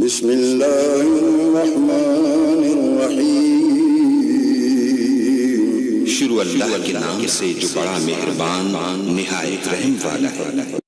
بسم اللہ الرحمن الرحیم۔ شروع اللہ کے نام سے جو بڑا مہربان نہایت رحم والا ہے۔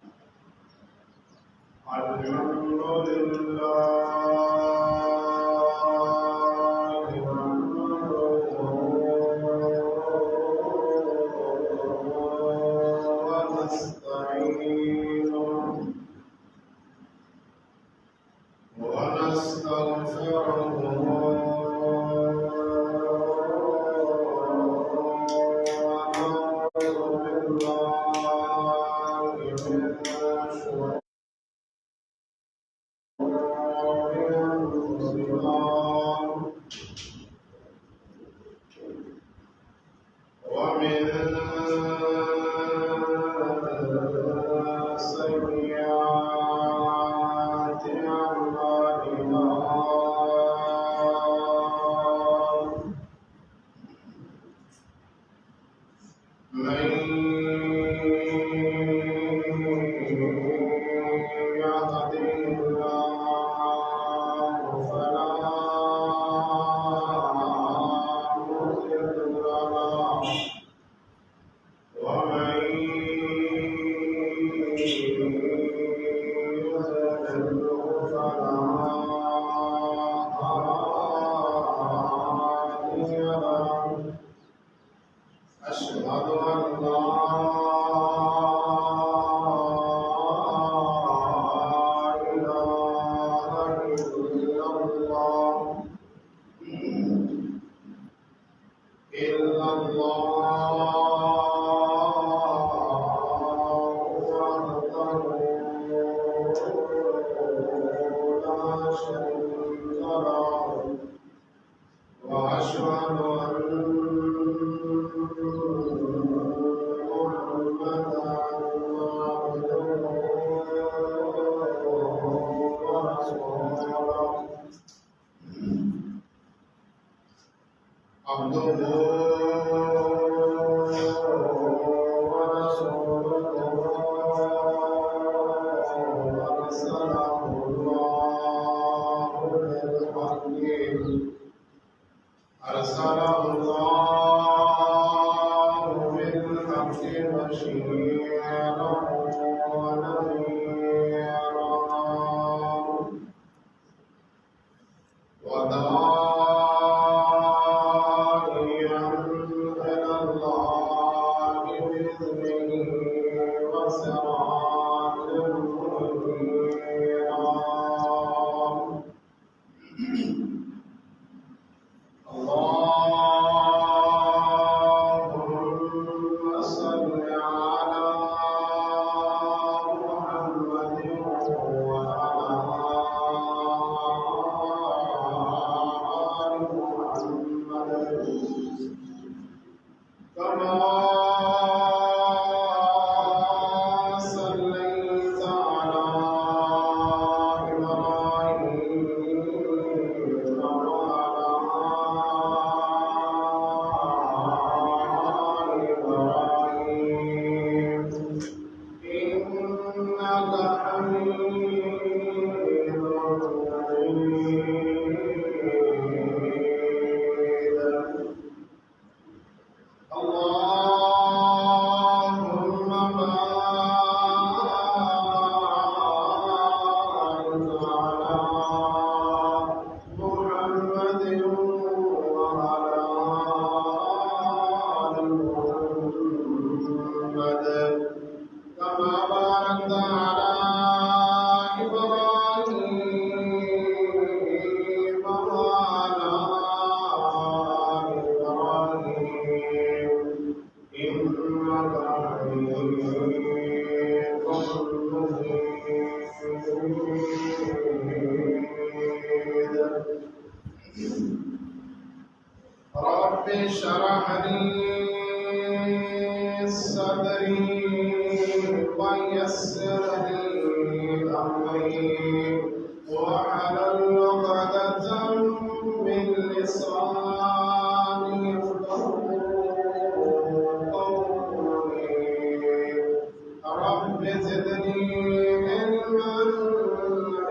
رب زدني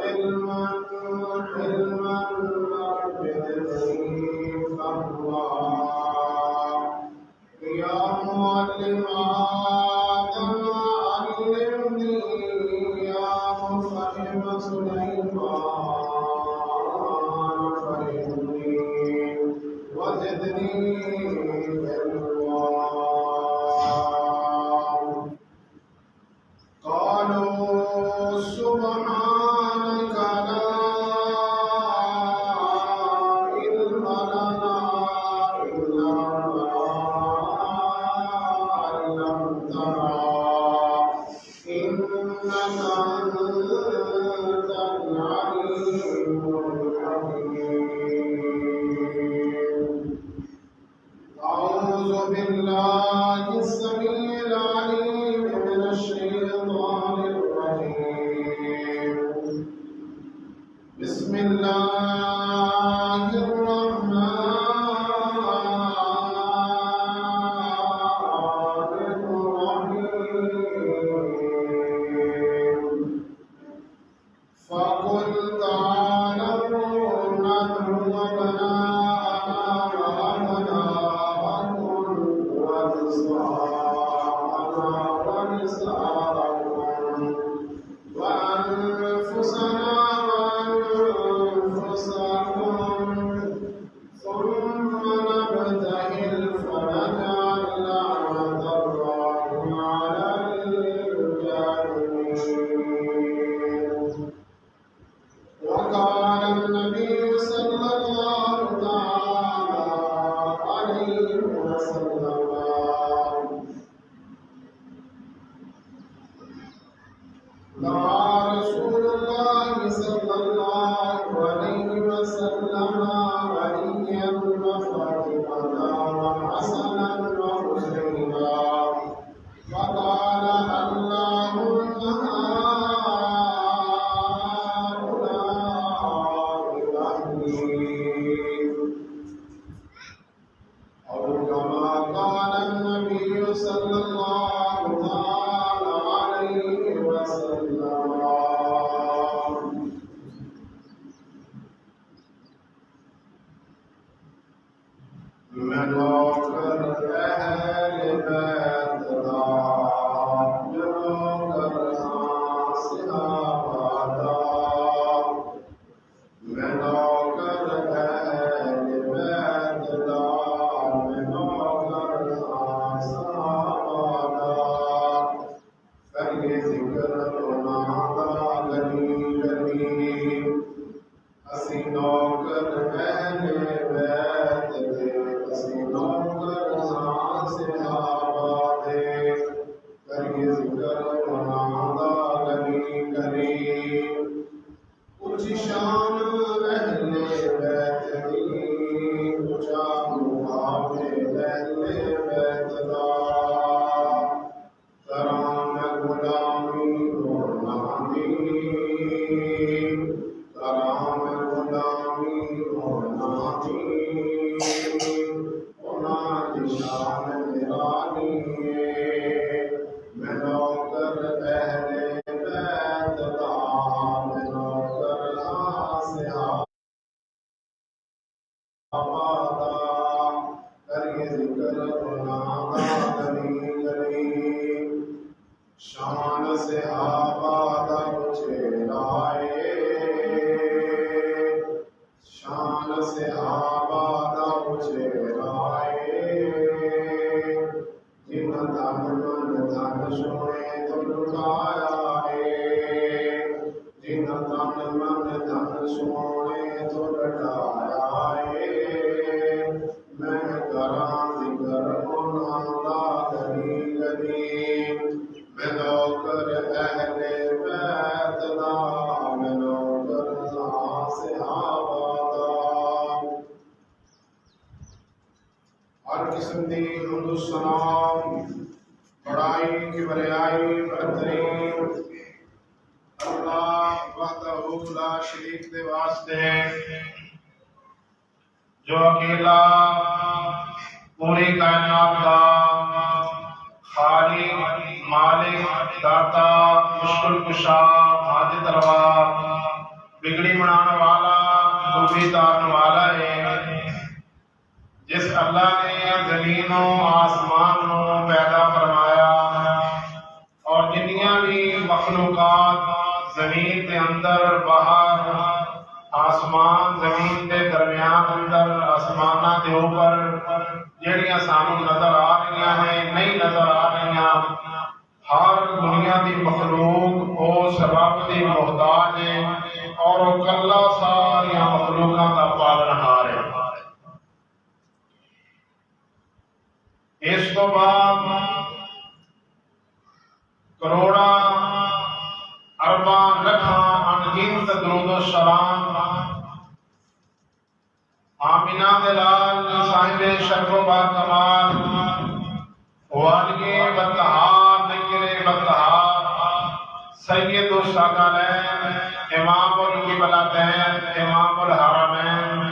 علما جو اکیلا پوری کائنات کا خالق، مالک، داتا، مشکل کشا، حاجت روا، بگڑی بنانے والا، خوبی تارنے والا ہے، جس اللہ نے زمین و آسمان کو پیدا فرمایا اور جتنی بھی مخلوقات زمین دے اندر باہر، آسمان زمین دے درمیان اندر، آسماناں دے اوپر جڑیاں سانوں نظر آ رہی ہیں نہیں نظر آ رہی، ہر دنیا دی مخلوق اس رب دی محتاج ہے اور وہ کلا ساری مخلوقاں دا پالنہار ہے۔ اس تو بعد کروڑا ارباں لکھاں انگنت درود و سلام آمینہ دلال صاحب شرف و باکمال والی بطہار نگر بطہار سید الثقلین امام القبلتین امام الحرمین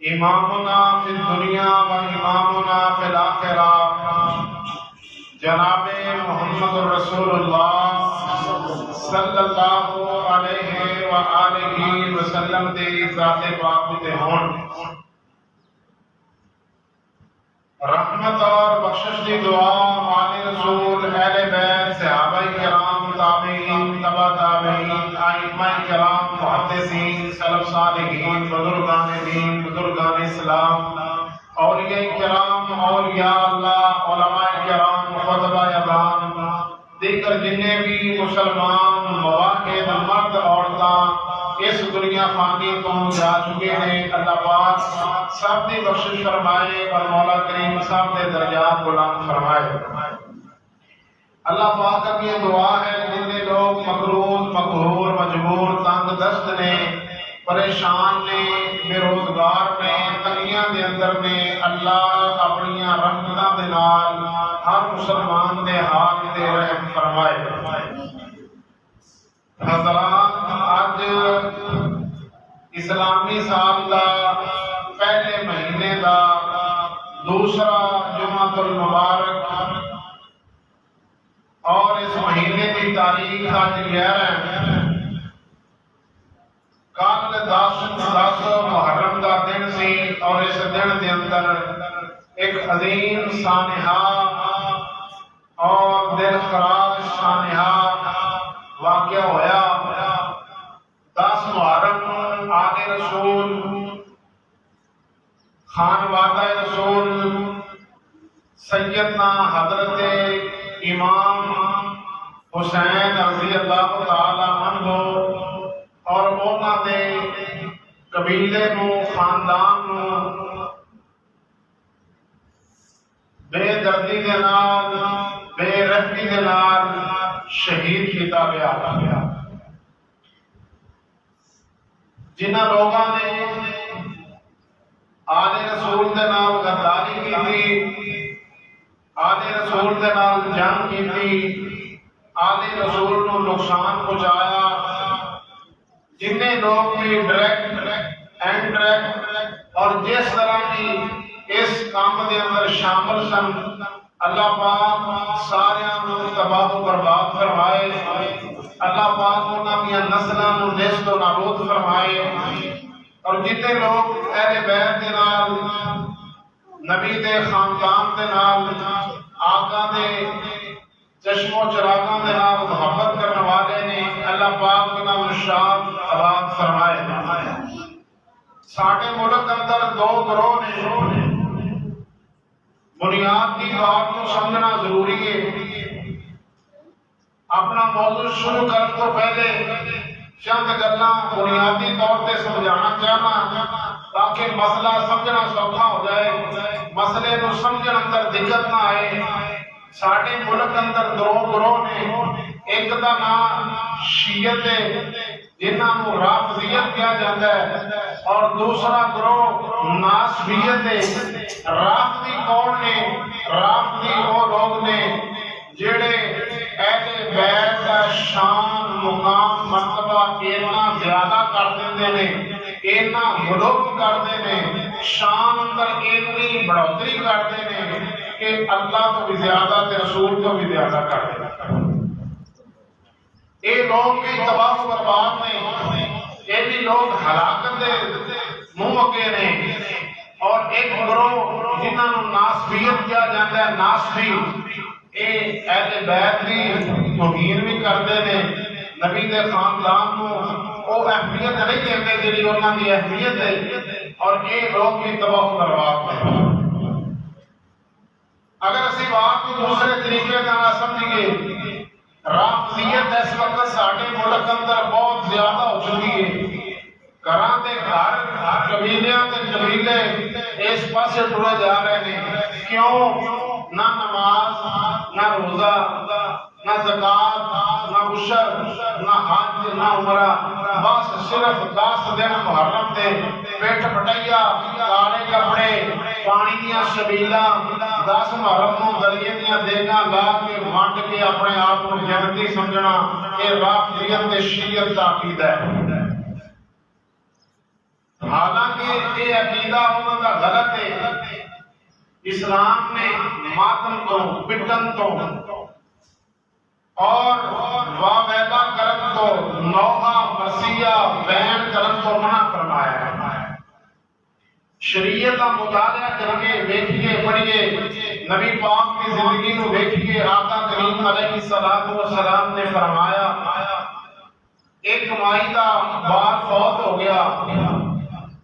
امامنا فی الدنیا و امامنا فی الآخرہ جناب محمد رسول اللہ صلی اللہ علیہ وآلہ وسلم دی ذات پاک تے ہون، رحمت اور بخشش دی دعا آل رسول اہل بیت صحابہ کرام تابعین تبع تابعین ائمہ کرام محدثین سلف صالحین بزرگان دین بزرگان اسلام اولیاء کرام اولیاء اللہ علماء کرام خطبہ اذان دیگر جنہیں بھی مسلمان مواحد مرد عورتاں اس دنیا فانی کو جا چکے ہیں، اللہ پاک سب دی بخشش فرمائے اور مولا کریم سب دے درجات بلند فرمائے۔ اللہ پاک کی یہ دعا ہے جتنے لوگ مقروض مقہور مجبور تنگ دست نے پریشان نے بے روزگار نے تنگیاں دے اندر نے، اللہ اپنی رحمتاں دے نال ہر مسلمان دے حال دے رحم فرمائے۔ حضرات آج اسلامی سال دا پہلے مہینے دا دوسرا جمعۃ المبارک اور اس مہینے کی تاریخ آج 11 ہے، کل 10 محرم کا دن سی اور اس دن کے اندر ایک عظیم سانحہ اور دل خراش سانحہ واقعہ ہویا۔ 10 محرم آل رسول خانوادہ رسول سیدنا حضرت امام حسین رضی اللہ تعالی عنہ اور اونا دے قبیلے نو خاندان نو بے دردی دے نال بے رحمی دے نال شہید کیتا گیا۔ جنہاں لوگاں نے آل رسول دے نال غداری کی تھی، آل رسول دے نال جنگ کی تھی، آل رسول نو نقصان پہنچایا، جتنے لوگ بھی ڈائریکٹ اینڈ ڈائریکٹ اور جس طرح کی اس کام دے اندر شامل سن، اللہ پاک سارے تباہ و برباد فرمائے، اللہ پاک انہاں دی نسلاں نو نیست و نابود فرمائے، اور جتنے لوگ اہل بیت دے نال نبی دے خاندان دے نال آقا دے چشم و چراغاں دے نال محبت کرنے والے نے، اللہ پاک انہاں نو شان آباد فرمائے۔ ساڈے ملک اندر 2 گروہ نے، بنیاد کی بات کو سمجھنا ضروری ہے۔ اپنا موضوع شروع کرنے تو پہلے چند گلاں بنیادی طور پہ سمجھانا چاہنا تاکہ مسئلہ سمجھنا سوکھا ہو جائے، مسئلے کو سمجھنے اندر دقت نہ آئے۔ ساڈے ملک اندر 2 گروہ نے، ایک دا نام شیعت ہے جنہاں کو رافضیت کہا جاتا ہے، اور دوسرا گروہ ناسبیت ہے۔ رافضی کون نے؟ رافضی وہ لوگ نے جڑے اہل بیت کا شان مقام مرتبہ اتنا زیادہ کر دیندے نے، اتنا غلو کرتے ہیں، شان اندر اتنی بڑھوتری کرتے ہیں کہ اللہ تو بھی زیادہ تے رسول تو بھی زیادہ کرتے ہیں۔ یہ لوگ بھی تباہ و برباد نے، یہ بھی لوگ ہلاکت دے منہ مکے نے، اور ایک گروہ جنہاں نو ناسبیت کیا جاتا ہے، ناسبی اے اہل بیت دی توہین بھی کرتے ہیں نبی دے خاندان کو وہ اہمیت نہیں دیتے جی انہوں کی اہمیت ہے اور یہ لوگ بھی تباہ و برباد ہیں۔ اگر اسی بات کو دوسرے طریقے کا سمجھیے رافضیت اس وقت ساڈے ملک اندر بہت زیادہ ہو چکی ہے۔ گھراں دے گھر قبیلیاں تے قبیلے اس پاسے ٹرے جا رہے ہیں۔ کیوں؟ نہ نماز، نہ روزہ، نہ زکات، نہ عشر، نہ حج، نہ عمرہ، بس صرف 10 دن محرم دے پیٹ پٹیا، کالے کپڑے، پانی دیا شبیلاں، 10 محرم کو دلیے دیا دیگاں لا کے ونڈ کے اپنے آپ کو جنتی سمجھنا، یہ رافضیت تے شیعت دا عقیدہ ہے۔ حالانکہ یہ عقیدہ انہوں کا غلط ہے۔ اسلام نے ماتم تو، پٹن تو اور واویلا کرن تو، نوحہ مرثیہ بیان کرن تو منع فرمایا ہے۔ شریعت کا مطالعہ کر کے دیکھیے، پڑھیے، نبی پاک کی زندگی کو دیکھیے۔ آقا کریم علیہ السلام نے فرمایا ایک مائی کا بال فوت ہو گیا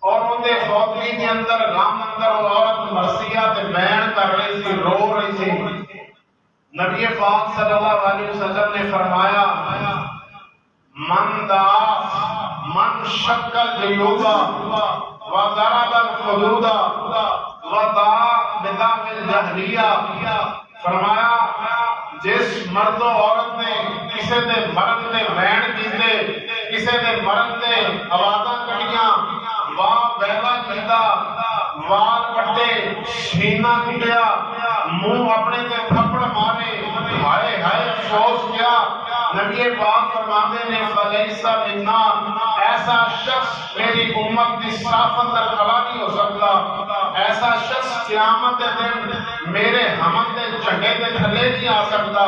اور ان کے فوتگی کے اندر غم اندر عورت مرثیہ تے بیان کر رہی تھی، رو رہی تھی۔ نبی پاک صلی اللہ علیہ وسلم نے فرمایا من دعا من شکل جیوبا وضرب الحدود ودعا بدعوى الجاہلیہ، فرمایا جس مرد و عورت نے کسی دے مرد دے بین کیتے، کسی دے مرد دے آوازاں کٹیاں، واہ بیلا کیتا، وال پٹے، سینہ کٹیا، منہ اپنے تے تھپڑ مارے، ہائے ہائے افسوس کیا، نبی پاک فرماتے نے فلیس منا، ایسا شخص میری امت کی صف اندر کھڑا نہیں ہو سکتا، ایسا شخص قیامت دن میرے ہمت دے جھنڈے دے تھلے نہیں آ سکتا،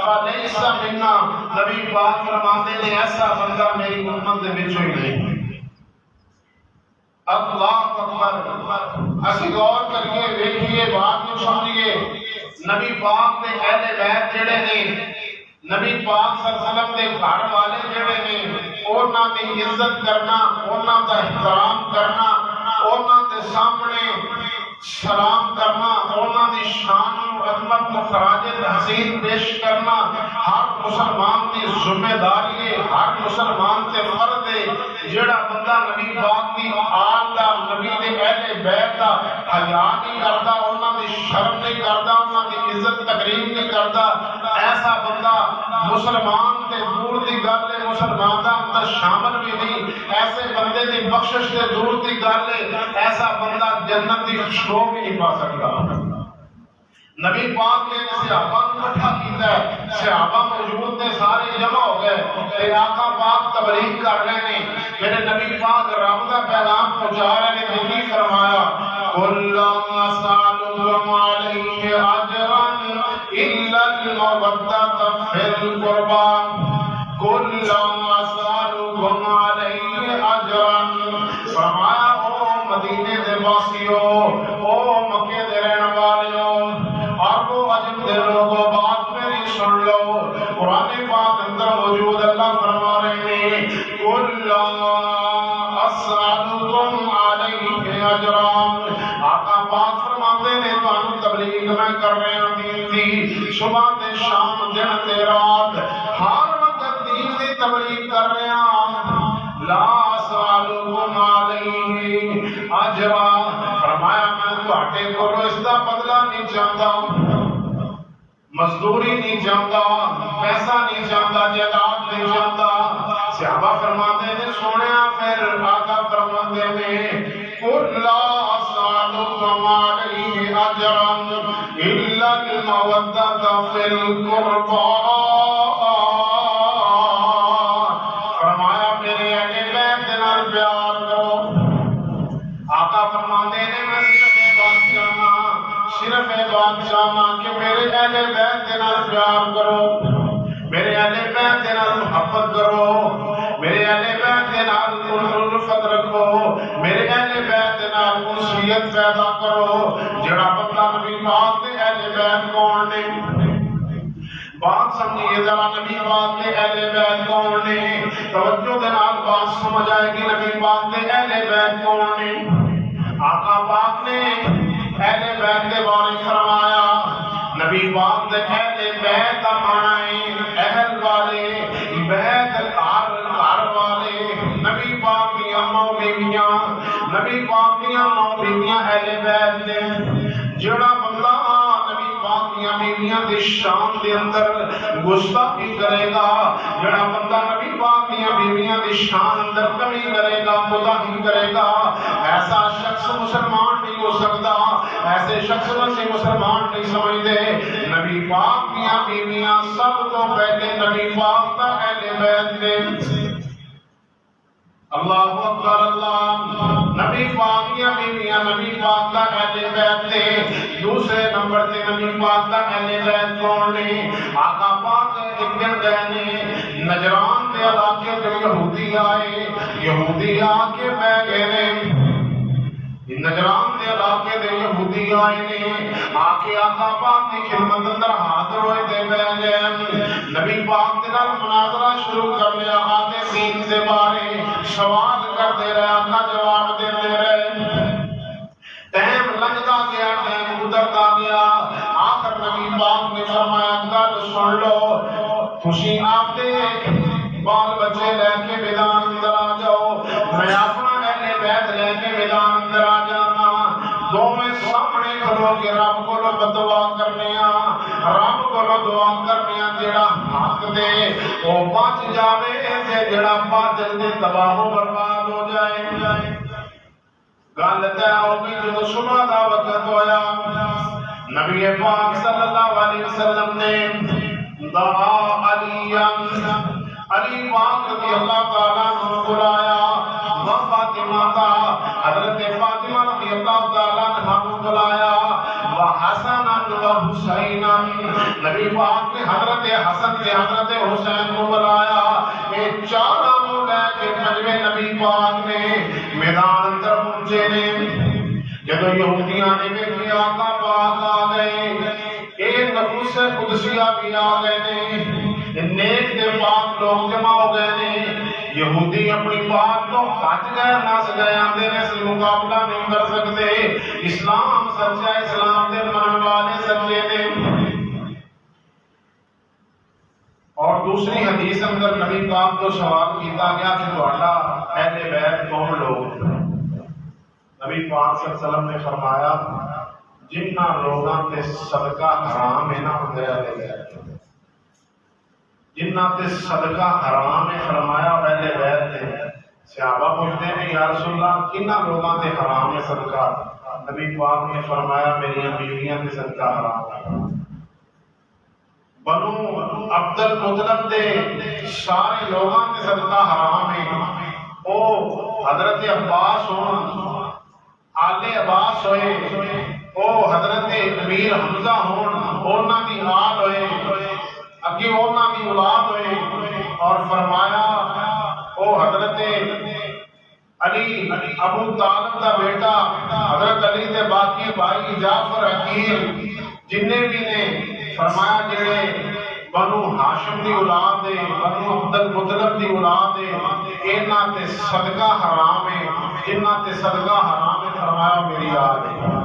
فلیس منا، نبی پاک فرماتے نے ایسا بندہ میری امت دے وچوں ہی نہیں۔ اللہ اکبر، اسی غور کریے، دیکھیے، بات کو سمجھیے۔ نبی پاک دے اہل بیت جڑے نے، نبی پاک صلی اللہ علیہ وسلم دے گھر والے جڑے نے، انہاں دی عزت کرنا، انہاں دا احترام کرنا، انہاں دے سامنے سلام کرنا، انہاں دی شان و عظمت کو خراج تحسین پیش کرنا ہر مسلمان کی ذمہ داری ہے، ہر مسلمان تے فرض ہے۔ جڑا بندہ نبی پاک دی آل دا، نبی دے اہل بیت دا حیا نہیں کردا، انہاں دی شرم نہیں کردا، انہاں دی عزت تقریب نہیں کردا، ایسا بندہ مسلمان تے دور دی گل ہے، مسلمان دا اندر شامل بھی نہیں، ایسے بندے دی بخشش تے دور دی گل ہے، ایسا بندہ جنت دی خوشبو بھی نہیں پا سکتا۔ نبی پاک نے صحابہ کو اکٹھا کیتا ہے، صحابہ موجود نے، سارے جمع ہو گئے، تے آقا پاک تبلیغ کر رہے ہیں، میرے نبی پاک رب دا پیغام پہنچا رہے ہیں، نے کی فرمایا قُلْ لَا أَسْأَلُكُمْ عَلَيْهِ أَجْرًا إِلَّا الْمَوَدَّةَ فِي الْقُرْبَى قُلْ لَا أَسْأَلُكُمْ عَلَيْهِ أَجْرًا، فرمایا او مدینے دے واسیو، او مکے دے رہن والیوں اور وہ عجم دے لوگوں، بات میری سن لو، قرآن پاک اندر موجود اللہ فرما رہے ہیں قُلْ لَا أَسْأَلُكُمْ عَلَيْهِ أَجْرًا، آقا پاک فرماتے ہیں تانوں تبلیغ میں کر رہے ہیں دین دی، صبح تے شام دن تے رات ہر وقت دین دی تبلیغ کر رہے ہیں، لا أسألكم علیہ اجرا، فرمایا میں تہاڈے کولوں اس دا بدلہ نہیں چاہتا، مزدوری نہیں چاہتا، پیسہ نہیں چاہتا، جائیداد نہیں چاہتا۔ صحابہ فرماتے ہیں سونیا، پھر آقا فرماتے ہیں قُلْ لَا أَسْأَلُكُمْ عَلَيْهِ أَجْرًا إِلَّا الْمَوَدَّةَ فِي الْقُرْبَى، فرمایا میرے اہل بیت نال پیار کرو۔ آقا فرماتے ہیں میں صرف بات چاہنا کہ میرے اہل بیت کے نال پیار کرو، میرے اہل بیت کے نال محبت کرو، میرے اہل بیت کے نال الفت رکھو، میرے اہل بیت کے نال انسیت پیدا کرو۔ جڑا بندہ نبی پاک دے اہل بیت کون نے، بات سمجھیے ذرا، نبی پاک کے اہل بیت کون نے؟ توجہ دے نال بات سمجھ آئے گی، نبی پاک کے اہل بیت کون نے؟ آقا پاک نے اہل بیت کے بارے فرمایا، نبی پاک کے اہل بیت کا معنی ہے اہل والے، بیت گھر والے، نبی پاک کی ماں بیویاں، نبی پاک کی ماں بیویاں اہل بیت نے۔ جڑا بندہ نبی پاک کی بیویاں دی شان دے اندر گستاخی کرے گا، جڑا بندہ نبی پاک کی بیویاں دی شان اندر کمی کرے گا، کوتاہی کرے گا، ایسا شخص مسلمان نہیں ہو سکتا، ایسے شخص سے مسلمان نہیں سمجھتے۔ نبی پاک کی بیویاں سب تو پہلے نبی پاک کا اہل بیت نے۔ اللہ اکبر اللہ، نبی پاک کی بیویاں نبی پاک کا اہل بیت نے۔ دوسرے نمبر تے نبی پاک کا اہل بیت کون نے؟ آقا پاک ایک دن گئے نے نجران کے علاقے جو یہودی آئے، یہودی آ کے بہ گئے نے، نجران دے علاقے دے یہودی آئے نے، آ کے آقا پاک کی خدمت اندر حاضر ہوئے دے بہ گئے، نبی پاک دے نال مناظرہ شروع کر لیا، آتے دین دے بارے سوال کرتے رہے، آقا جواب دیتے رہے، ٹائم لگتا گیا، ٹائم گزرتا گیا، آخر نبی پاک نے فرمایا گل سن لو، خوشی آپ دے بال بچے لے کے میدان اندر آ جاؤ، میں اپنا اہل بیت لے کے میدان اندر آ جانا، دونوں سامنے کھلو کے رب کو دعا کرنے، رب کو دعا کرنے جڑا حق دے وہ بچ جاوے تے جڑا باطل دے تباہ و برباد ہو جائے۔ گل طے ہو گئی، جو صبح دا وقت ہویا، نبی پاک صلی اللہ علیہ وسلم نے دعا علی پاک رضی اللہ تعالیٰ عنہ بلایا، و فاطمہ کا حضرت فاطمہ رضی اللہ تعالیٰ عنہ کو بلایا، و حسن و حسین، نبی پاک نے حضرت حسن کے حضرت حسین کو بلایا، یہ چاروں کو لے کے مجمع نبی پاک نے میدان اندر پہنچے نے۔ جب یہودیاں نے دیکھے آقا پاک آ گئے، ایک نفوس قدسیہ بھی آ گئے نے، نیک دے پاک لوگ جمع ہو گئے نے، یہودی اپنی بات تو بچ گئے، نس گئے، آندے نے سے مقابلہ نہیں کر سکتے، اسلام سچا، اسلام دے من والے سچے نے۔ اور دوسری حدیث اندر نبی پاک کو سوال کیتا گیا کہ تہاڈا اہل بیت کون لوگ؟ نبی پاک صلی اللہ علیہ وسلم نے فرمایا جنہ لوگاں تے صدقہ حرام ہے نا اندر اہل بیت، جنہ تے صدقہ حرام ہے، فرمایا اہل بیت تے۔ صحابہ پوچھتے ہیں یا رسول اللہ کنہ لوگاں تے حرام ہے صدقہ؟ نبی پاک نے فرمایا میری بیویاں تے صدقہ حرام ہے۔ بنو عبد المطلب دے سارے لوگاں تے صدقہ حرام ہے، او حضرت عباس ہون، آل عباس ہوئے، او حضرت امیر حمزہ ہون، اونا دی آل ہوئے، اگے اونا دی اولاد ہوئے، اور فرمایا او حضرت علی ابو طالب دا بیٹا، حضرت علی دے باقی بھائی جعفر عقیل جننے بھی نے، فرمایا جڑے بنو ہاشم دی اولاد ہے، بنو عبد المطلب دی اولاد ہے، انہاں تے صدقہ حرام ہے، انہاں تے صدقہ حرام ہے، فرمایا میری آل ہے۔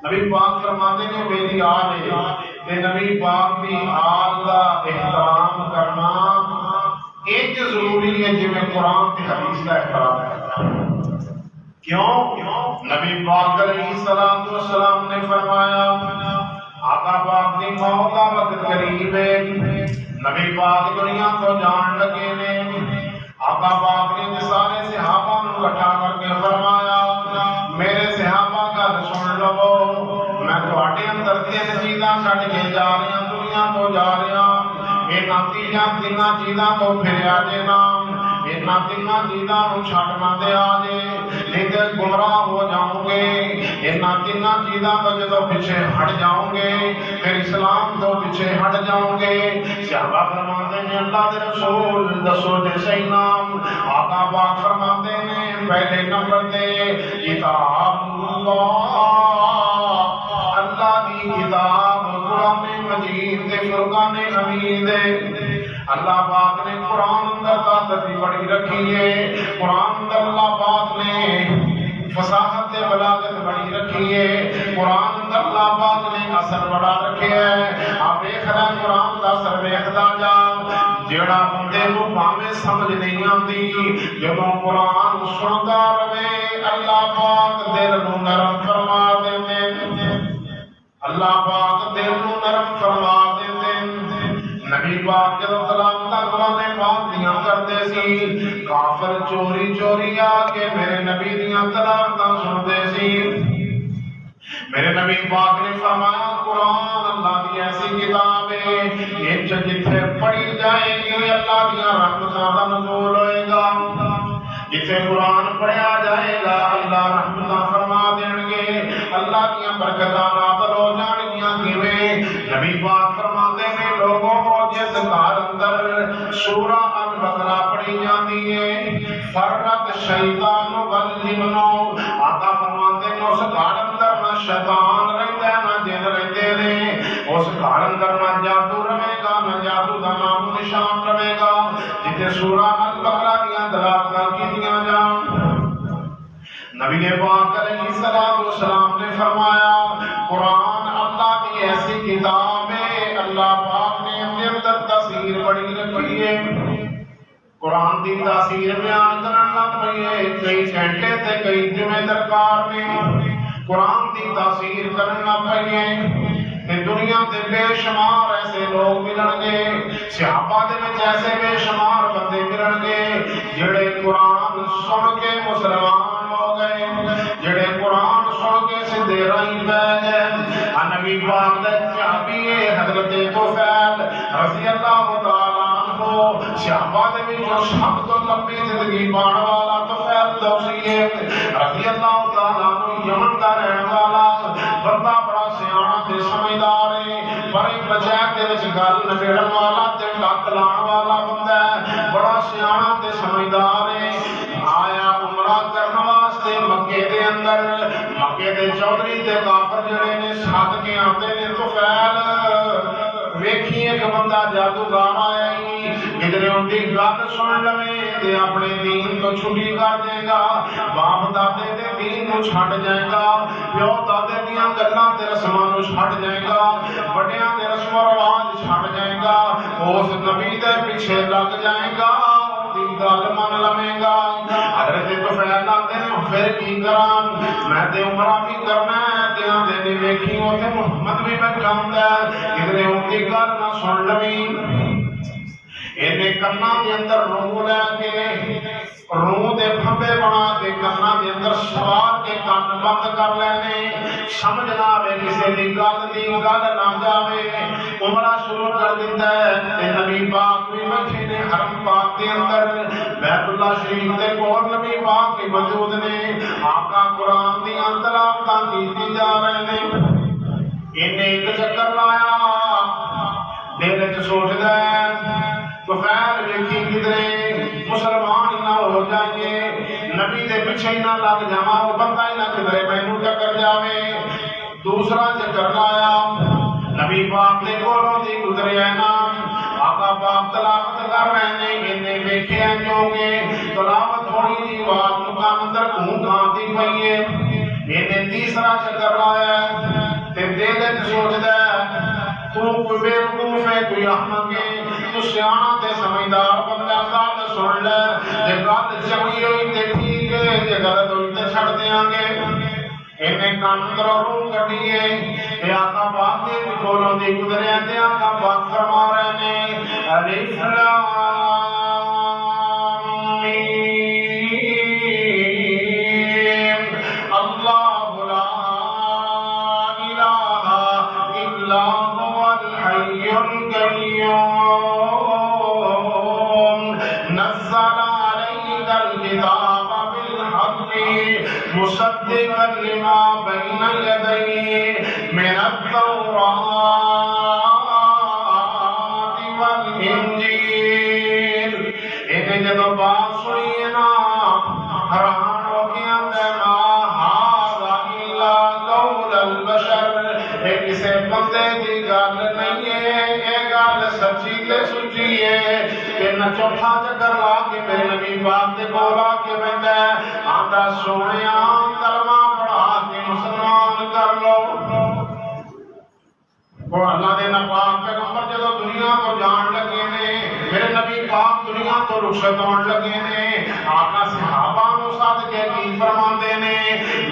نبی پاک فرماتے ہیں میری آل ہے، کہ نبی پاک دی آل دا احترام کرنا ایک ضروری ہے جی میں قرآن تے حدیث کا احترام کرنا۔ کیوں؟ نبی پاک علیہ السلام نے فرمایا آقا پاک دی موت کا وقت قریب ہے، نبی پاک دنیا کو جان لگے نے، آقا پاک نے سارے صحابہ کو اکٹھا کر کے فرمایا میرے صحابہ کا سن لو، میں تواڈے اندر تین چیزاں چھڈ کے جا رہا، دنیا تو جا رہا، تینا چیزاں تو پھریا جے نا، انہاں تینا چیزاں نو چھڈ نہ دیا جے، نہیں تے گمراہ ہو جاؤں گے، انہاں تینا چیزاں تو جدو پیچھے ہٹ جاؤں گے پھر اسلام تو پیچھے ہٹ جاؤں گے۔ صحابہ فرماتے ہیں اللہ دے رسول دسو دے صحیح نام، آقا پاک فرماتے ہیں پہلے نمبر تے کتاب اللہ، اللہ دی کتاب قرآن مجید دے فرقان حمید اللہ پاک نے قرآن اندر طاقت بڑی رکھی ہے قرآن اندر اللہ پاک نے فصاحت بلاغت بڑی رکھی ہے قرآن اندر اللہ پاک نے اثر بڑا رکھے ہے آپ ایک رہا قرآن کا اثر ویکھدا جا جیڑا بندے کو پاویں سمجھ نہیں آتی جدوں قرآن سندا رہے اللہ پاک دل نو نرم فرما دیندے اللہ پاک دل نو نرم فرما دیندے نبی پاک جدوں تلاوت قرآن پاک دیاں کرتے سی کافر چوری چوری آ کے میرے نبی دیاں تلاوتاں سنتے سی میرے نبی پاک نے فرمایا قرآن اللہ کی ایسی کتاب ہے یہ جتھے پڑھی جائے گی اللہ کی رحمتاں دا نزول ہوئے گا جتھے قرآن پڑھیا جائے گا اللہ رحمتاں فرما دیں گے اللہ کی برکتاں نازل ہو جان گیاں کیویں نبی پاک فرماتے ہیں لوگوں کو جس گھر اندر سورہ البقرہ پڑھی جاتی ہے فرت شیطان والجن آقا فرماتے ہیں اس گھر اندر نہ شیطان رہتا ہے نہ جن رہتے ہیں اس گھر اندر نہ جادو رہے گا نہ جادو دا نام نشان رہے گا جتنے سورہ البقرہ کی تلاوت کی جان نبی پاک علیہ الصلوۃ والسلام نے فرمایا قرآن اللہ کی ایسی کتاب ہے اللہ پاک نے اندر تاثیر بڑی رکھی ہے قرآن دی تاثیر بیان کرنا پڑیے کئی گھنٹے تے کئی جمعے درکار نے قرآن دی تاثیر کرنا پڑیے کہ دنیا تے بے شمار ایسے لوگ ملن گے صحابہ دے وچ ایسے بے شمار بندے ملن گے جڑے قرآن سن کے مسلمان ہو گئے جڑے قرآن سن کے سیدھے راہ پہ گئے نبی پاک دے صحابی حضرت طفیل رضی اللہ تعالی عنہ صحابہ دے وچ سب تو لمبی زندگی پان والا طفیل دوسی رضی اللہ تعالی عنہ یمن دا رہن والا بندہ بڑا سیاںا تے سمجھدار ہے بڑی پنچایت دے وچ گل نبیڑن والا تے ٹک لان والا بندہ ہے بڑا سیاںا تے سمجھدار ہے آیا عمرہ کرن واسطے مکے دے اندر مکے دے چودھری تے کافر جڑے نے ساتھ کے آندے نے طفیل ویکھی ایک بندہ جادوگر آیا ہی کدھر ان کی گل سن لوے تے اپنے دین تو چھٹی کر دے گا باپ دادے دے دین کو چھڈ جائے گا پیو دادے دیاں گلاں تے رسماں نو چھڈ جائے گا بڑیاں دے رسم و رواج چھڈ جائے گا اس نبی دے پیچھے لگ جائے گا دی گل من لوے گا حضرت طفیل آندے نے پھر کی کراں میں تے عمرہ بھی کرنا ہے تے آندے نے ویکھی اوتھے محمد بھی بیٹھا ہوندا ہے کدھر ان کی گل نہ سن لویں اینے کنا دے اندر روح لے کے روح دے پھمبے بنا کے کنا دے اندر سوار کے کان بند کر لینے سمجھ نہ آوے کسے دی گل نہ جاوے عمرہ شروع کر دیتا ہے تے نبی پاک بھی بیٹھے نے حرم پاک کے اندر بیت اللہ شریف دے کول نبی پاک کی موجود نے آقا قرآن دی تلاوتاں کیتی جا رہے نے اینے ایک چکر لایا دل وچ سوچدا ہے طفیل ویکھی کدھرے مسلمان نہ ہو جائیں نبی دے پیچھے نہ لگ جاواں او بندہ نہ کدھرے مینوں ٹکر جاوے دوسرا چکر لایا نبی پاک دے کولوں دی گزریا نا آقا پاک تلاوت کر رہے نے اینے ویکھیا جو کہ تلاوت تھوڑی جی آواز مکان اندر گھوں دی پئی ہے اینے تیسرا چکر لایا تے دل وچ سوچدا تو کوئی بیوقوف ہے کوئی احمق ہے تو سیاںا تے سمجھدار بندہ گل سن لے جے گل چنگی ہوئی تے ٹھیک ہے جے غلط ہوئی تے چھڈ دیاں گے اینے کان کروں کڈیے تے آقا پاک دے کولوں دی گزریا تے آقا پاک فرما رہے نے الف لام اللہ لا الہ الا نزل عليك الكتاب بالحق مصدقا لما بين يديه من التوراة والإنجيل جب بات سنیے نا حیران ہو گیا ما هذا إلا قول البشر کسی بندے کی گل لیکن چوتھا چکر لا کے میرے نبی پاک دے کول آ کے بہندا ہے آندا سونیا کلمہ پڑھا کے مسلمان کر لو۔ وہ اللہ دے نپاک پیغمبر جدو دنیا کو جان لگے نے میرے نبی پاک دنیا تو رخصت ہون لگے نے آقا صحابہ نو ساتھ کے کی فرماندے نے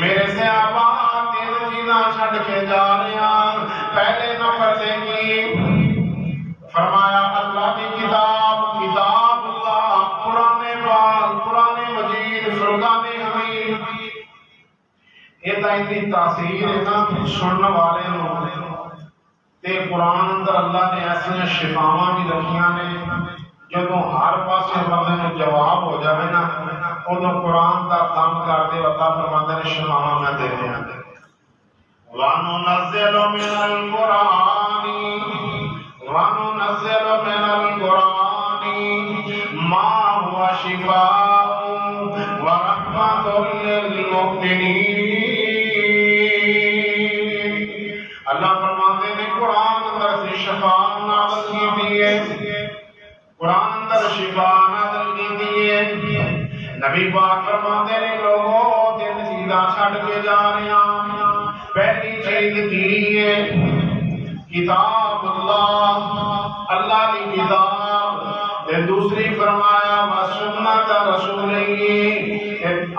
میرے صحابہ تین چیزاں چھڈ کے جا رہے ہیں۔ پہلے نمبر تے کی فرمایا اللہ کی کتاب کتاب اللہ قرآن پاک قرآن مجید فرقان حمید یہ اتنی تاثیر ہے نا سننے والے لوگ تے قرآن اندر اللہ نے ایسے شفاواں بھی رکھیاں نے جدو ہر پاسے بندے نوں جواب ہو جائے نا ادو قرآن کا کام کرتے عطا فرماندے نے شفاواں میں دے دیاں وَنُنَزِّلُ مِنَ الْقُرْآنِ وَنُنَزِّلُ مِنَ الْقُرْآنِ مَا هُوَ شِفَاءٌ وَرَحْمَةٌ لِّلْمُؤْمِنِينَ۔ اللہ فرماتے ہیں قرآن اندر سے شفا نازل کی دیئے قرآن اندر شفا نازل کی دیئے۔ نبی پاک فرماتے ہیں لوگوں تین چیزاں چھڈ کے جا رہے ہیں۔ پہلی چیز کی ہے کتاب اللہ اللہ کی کتاب تے دوسری فرمایا سنت رسولی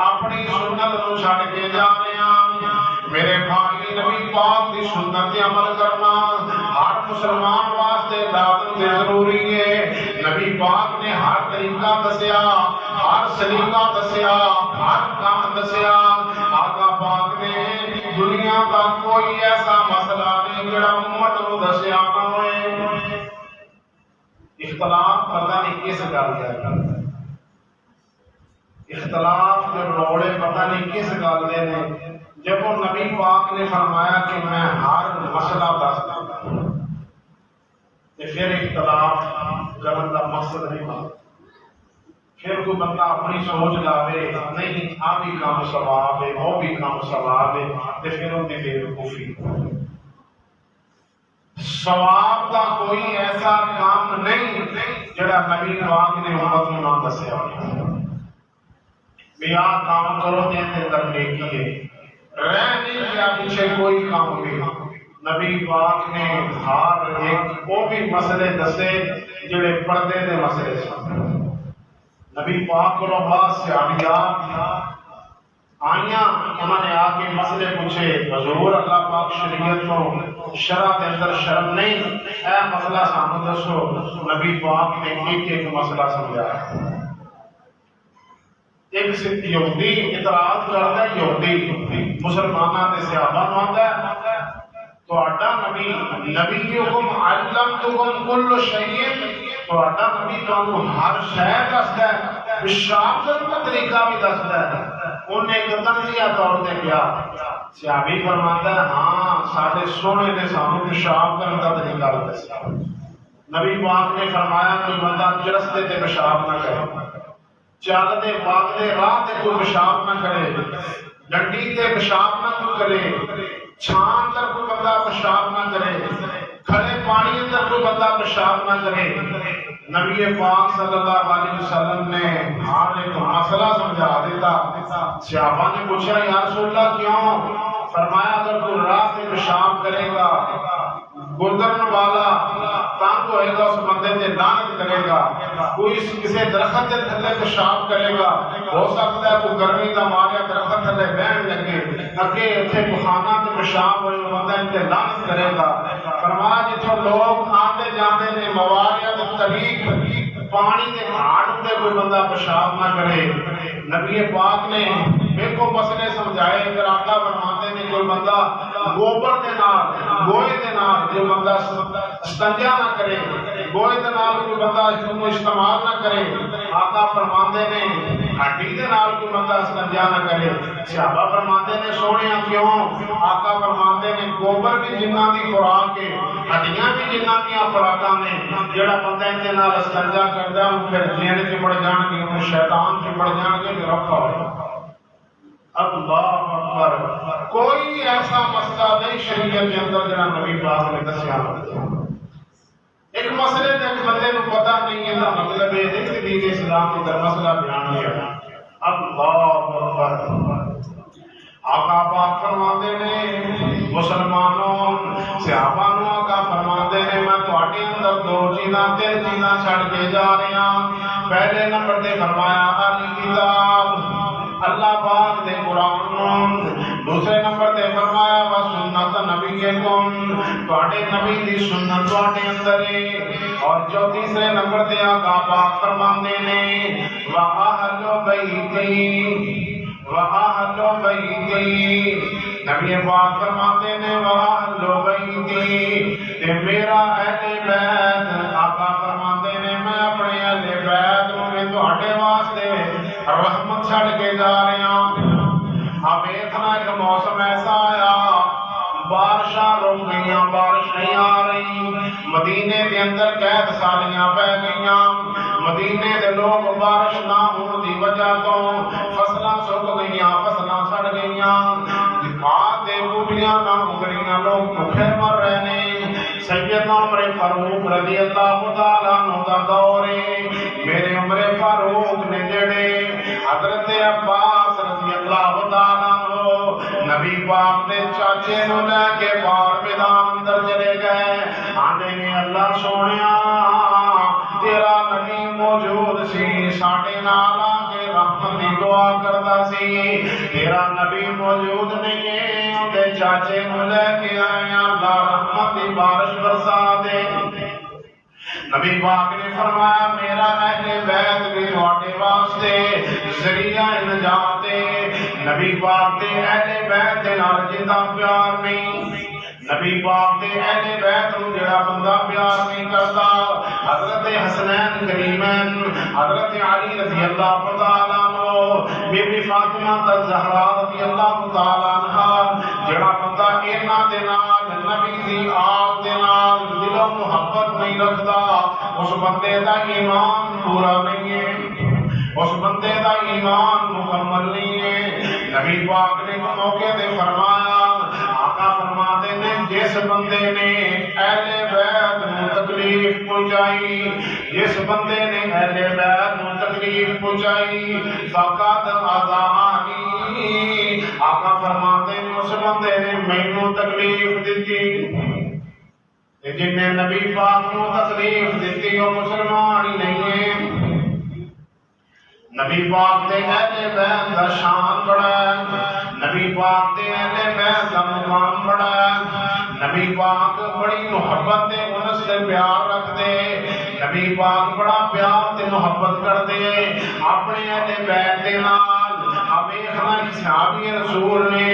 اپنی سنت نو چھڈ کے جا رہے ہیں۔ میرے بھائی نبی پاک کی سنت عمل کرنا ہر مسلمان واسطے لازم تے ضروری ہے۔ نبی پاک نے ہر طریقہ دسیا ہر سلیقہ دسیا ہر کام دسیا۔ آقا پاک نے دنیا کا کوئی ایسا مسئلہ نہیں جڑا امت نو دسیا نہ ہوئے۔ اختلاف پتہ نہیں کس گل کا اختلاف کے روڑے پتہ نہیں کس گل دے نے جب وہ نبی پاک نے فرمایا کہ میں ہر مسئلہ دستا ہوں تو پھر اختلاف کرنے کا مقصد نہیں بنتا۔ پھر کوئی بندہ اپنی سوچ لاوے نہیں آ بھی کام ثواب ہے وہ بھی کام ثواب ہے تو پھر ان کی بیوقوفی۔ ثواب کا کوئی ایسا کام نہیں جڑا نبی پاک نے امت کو نہ دسیا بھی آ کام کرو تے اندر نیکی ہے رہ نہیں کیا پیچھے کوئی کام بھی۔ نبی پاک نے ہر ایک وہ بھی مسئلے دسے جڑے پردے دے مسئلے سن۔ نبی پاک کو بعد سے آئیاں انہوں نے آ کے مسئلے پوچھے حضور اللہ پاک شریعت کو شرع کے اندر شرم نہیں اے مسئلہ سانو دسو۔ نبی پاک نے ایک مسئلہ سمجھایا۔ ایک یہودی اعتراض کرتا ہے یہودی مسلمانوں کے صحابہ نو آندا ہے تہاڈا نبی نبیکم علمتکم کل شیء تہاڈا نبی تانوں ہر شے دسدا ہے پیشاب کرنے کا طریقہ بھی دسدا ہے۔ انہیں ایک تنزیہ طور تے کیا صحابی فرماتا ہے ہاں ساڈے سونے نے سانوں پیشاب کرنے کا طریقہ دسیا۔ نبی پاک نے فرمایا کوئی بندہ چرستے تے پیشاب نہ کرے چلتے باغتے راہ تے کوئی پیشاب نہ کرے ڈنڈی تے پیشاب نہ کرے چھان تر کوئی بندہ پیشاب نہ کرے کھڑے پانی اندر کوئی بندہ پیشاب نہ کرے۔ نبی پاک صلی اللہ علیہ وسلم نے ہر ایک مسئلہ سمجھا دیتا۔ صحابہ نے پوچھا یا رسول اللہ کیوں؟ فرمایا اگر کوئی راہ سے پیشاب کرے گا گزرن والا تنگ ہوئے گا اس بندے سے لعنت کرے گا۔ کوئی کسی درخت کے تھلے پیشاب کرے گا ہو سکتا ہے کوئی گرمی کا ماریا درخت تھلے بہن لگے اگے اتنے بخانہ سے پیشاب ہوئے بندہ ان سے لعنت کرے گا۔ فرمایا جتوں لوگ آتے جاتے نے مواریا کے طریق پانی کے گھاٹ تے کوئی بندہ پیشاب نہ کرے۔ نبی پاک نے دیکھو مسئلے سمجھائے اگر آقا فرماتے نے کوئی بندہ گوبر دے نال گوئے دے نال جو بندہ استنجا نہ کرے گوئے دے نال کوئی بندہ اس کو استعمال نہ کرے۔ آقا فرماتے نے ہڈی دے نال کوئی بندہ استنجا نہ کرے۔ صحابہ فرماتے نے سونیا کیوں؟ آقا فرماتے نے گوبر بھی جنہ دی خوراک ہے ہڈیاں بھی جنہ دیاں خوراکاں نے جڑا بندہ ان دے نال استنجا کردا ہے پھر جن چمڑ جان گے ان شیطان چمڑ جان گے پھر رکھا ہوئے۔ اللہ اکبر کوئی ایسا مسئلہ نہیں شریعت کے اندر جنہاں نبی پاک نے دسیا۔ ایک مسئلے تے ایک بندے کو پتہ نہیں ہے مطلب یہ دین اسلام کا مسئلہ بیان کیا۔ اللہ اکبر۔ آقا پاک فرماتے نے مسلمانوں صحابہ نو آقا فرماتے نے میں تواڈے اندر دو چیزاں تین چیزاں چھڑ کے جا رہا ہاں۔ پہلے نمبر تے فرمایا الکتاب اللہ پاک دے قرآن، دوسرے نمبر تے فرمایا و سنت نبیکم تواڈے نبی دی سنت تواڈے اندر ہے، اور جو تیسرے نمبر تے آقا پاک فرماتے نے و اہل بیتی وَأَهْلُ بَيْتِي نبی پاک فرماتے ہیں وَأَهْلُ بَيْتِي کہ میرا اہل بیت، آقا فرماتے ہیں میں اپنے اہل بیت میں تواڈے واسطے رحمت چھڑ کے جا رہا ہوں۔ اب اتنا ایک موسم ایسا آیا بارشاں رک گئیاں، بارش نہیں آ رہی، مدینے کے اندر قید سالیاں پہ گئیاں، مدینے دے لوگ بارش نہ ہون دی وجہ تو فصلاں سک گئیاں، فصلاں سڑ گئیاں، جہاد دے بوٹیاں نہ اگڑیاں، لوگ بھوکے مر رہے نے۔ سیدنا عمر فاروق رضی اللہ تعالیٰ عنہ دا دور ہے، میرے عمر فاروق نے جڑے حضرت عباس رضی اللہ تعالیٰ عنہ نبی پاک دے چاچے نو لے کے باہر میدان اندر چلے گئے، آندے نے اللہ سونیا تیرا نبی موجود سی، ساڈے نال آ کے رحمت دی دعا کردا سی، تیرا نبی موجود نہیں ہے، اندے چاچے نو لے کے آئے اللہ رحمت دی بارش برسا دے۔ نبی پاک نے فرمایا میرا اہل بیت بھی تواڈے واسطے ذریعہ نجات ہے۔ نبی پاک دے اہل بیت دے نال جندا پیار نہیں، نبی پاک دے اہل بیت نو جڑا بندہ پیار نہیں کرتا، حضرت حسنین کریمین، حضرت علی رضی اللہ تعالیٰ عنہ، بی بی فاطمہ الزہرا رضی اللہ تعالیٰ عنہ، جڑا بندہ انہاں دے نال نبی دی آل دے نال دل و محبت نہیں رکھدا، اس بندے دا ایمان پورا نہیں ہے، اس بندے دا ایمان مکمل نہیں ہے۔ نبی پاک نے موقع تے فرمایا، آقا فرماتے نے جس بندے نے اہل بیت نو تکلیف پہنچائی، جس بندے نے اہل بیت نو تکلیف پہنچائی فقط اذانی، آقا فرماتے نے اس بندے نے مینوں تکلیف دیتی۔ جن نے نبی پاک نو تکلیف دیتی وہ مسلمان ہی نہیں ہے۔ نبی پاک دے اہل بیت دا شان بڑا ہے، نبی پاک دے اہل بیت دا مقام بڑا ہے، نبی پاک بڑی محبت تے انس تے پیار رکھ دے، نبی پاک بڑا پیار تے محبت کر دے اپنے اہل بیت دے نال۔ اب ایک صحابی رسول نے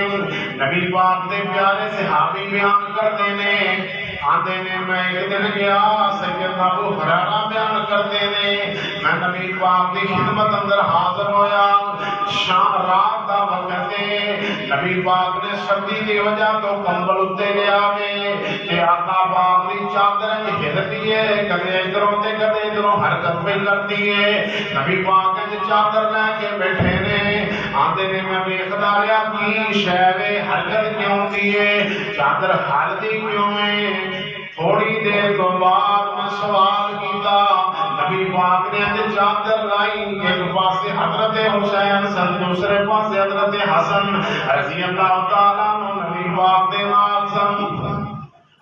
نبی پاک دے پیارے صحابی بیان کرتے نے، آندے نے میں ایک دن گیا سیدنا ابو ہریرہ بیان کرتے نے میں نبی پاک دی خدمت اندر حاضر ہویا، شام رات دا وقت ہے، نبی پاک نے سردی دی وجہ تو کمبل اتے لیا گئے کہ آقا پاک دی چادر ہلتی ہے، کدے ادھروں تے کدے ادھروں حرکت پہ کرتی ہے، نبی پاک نے چادر لے کے بیٹھے نے، آندے نے میں ویکھدا رہیا کی شے وے حرکت کیوں دی ہے، چادر ہلدی کیوں ہے۔ تھوڑی دیر تو بعد میں سوال کیتا، نبی پاک نے چادر لائی، ایک پاسے حضرت حسین سن، دوسرے پاسے حضرت حسن رضی اللہ تعالیٰ عنہ نبی پاک دے نال سن۔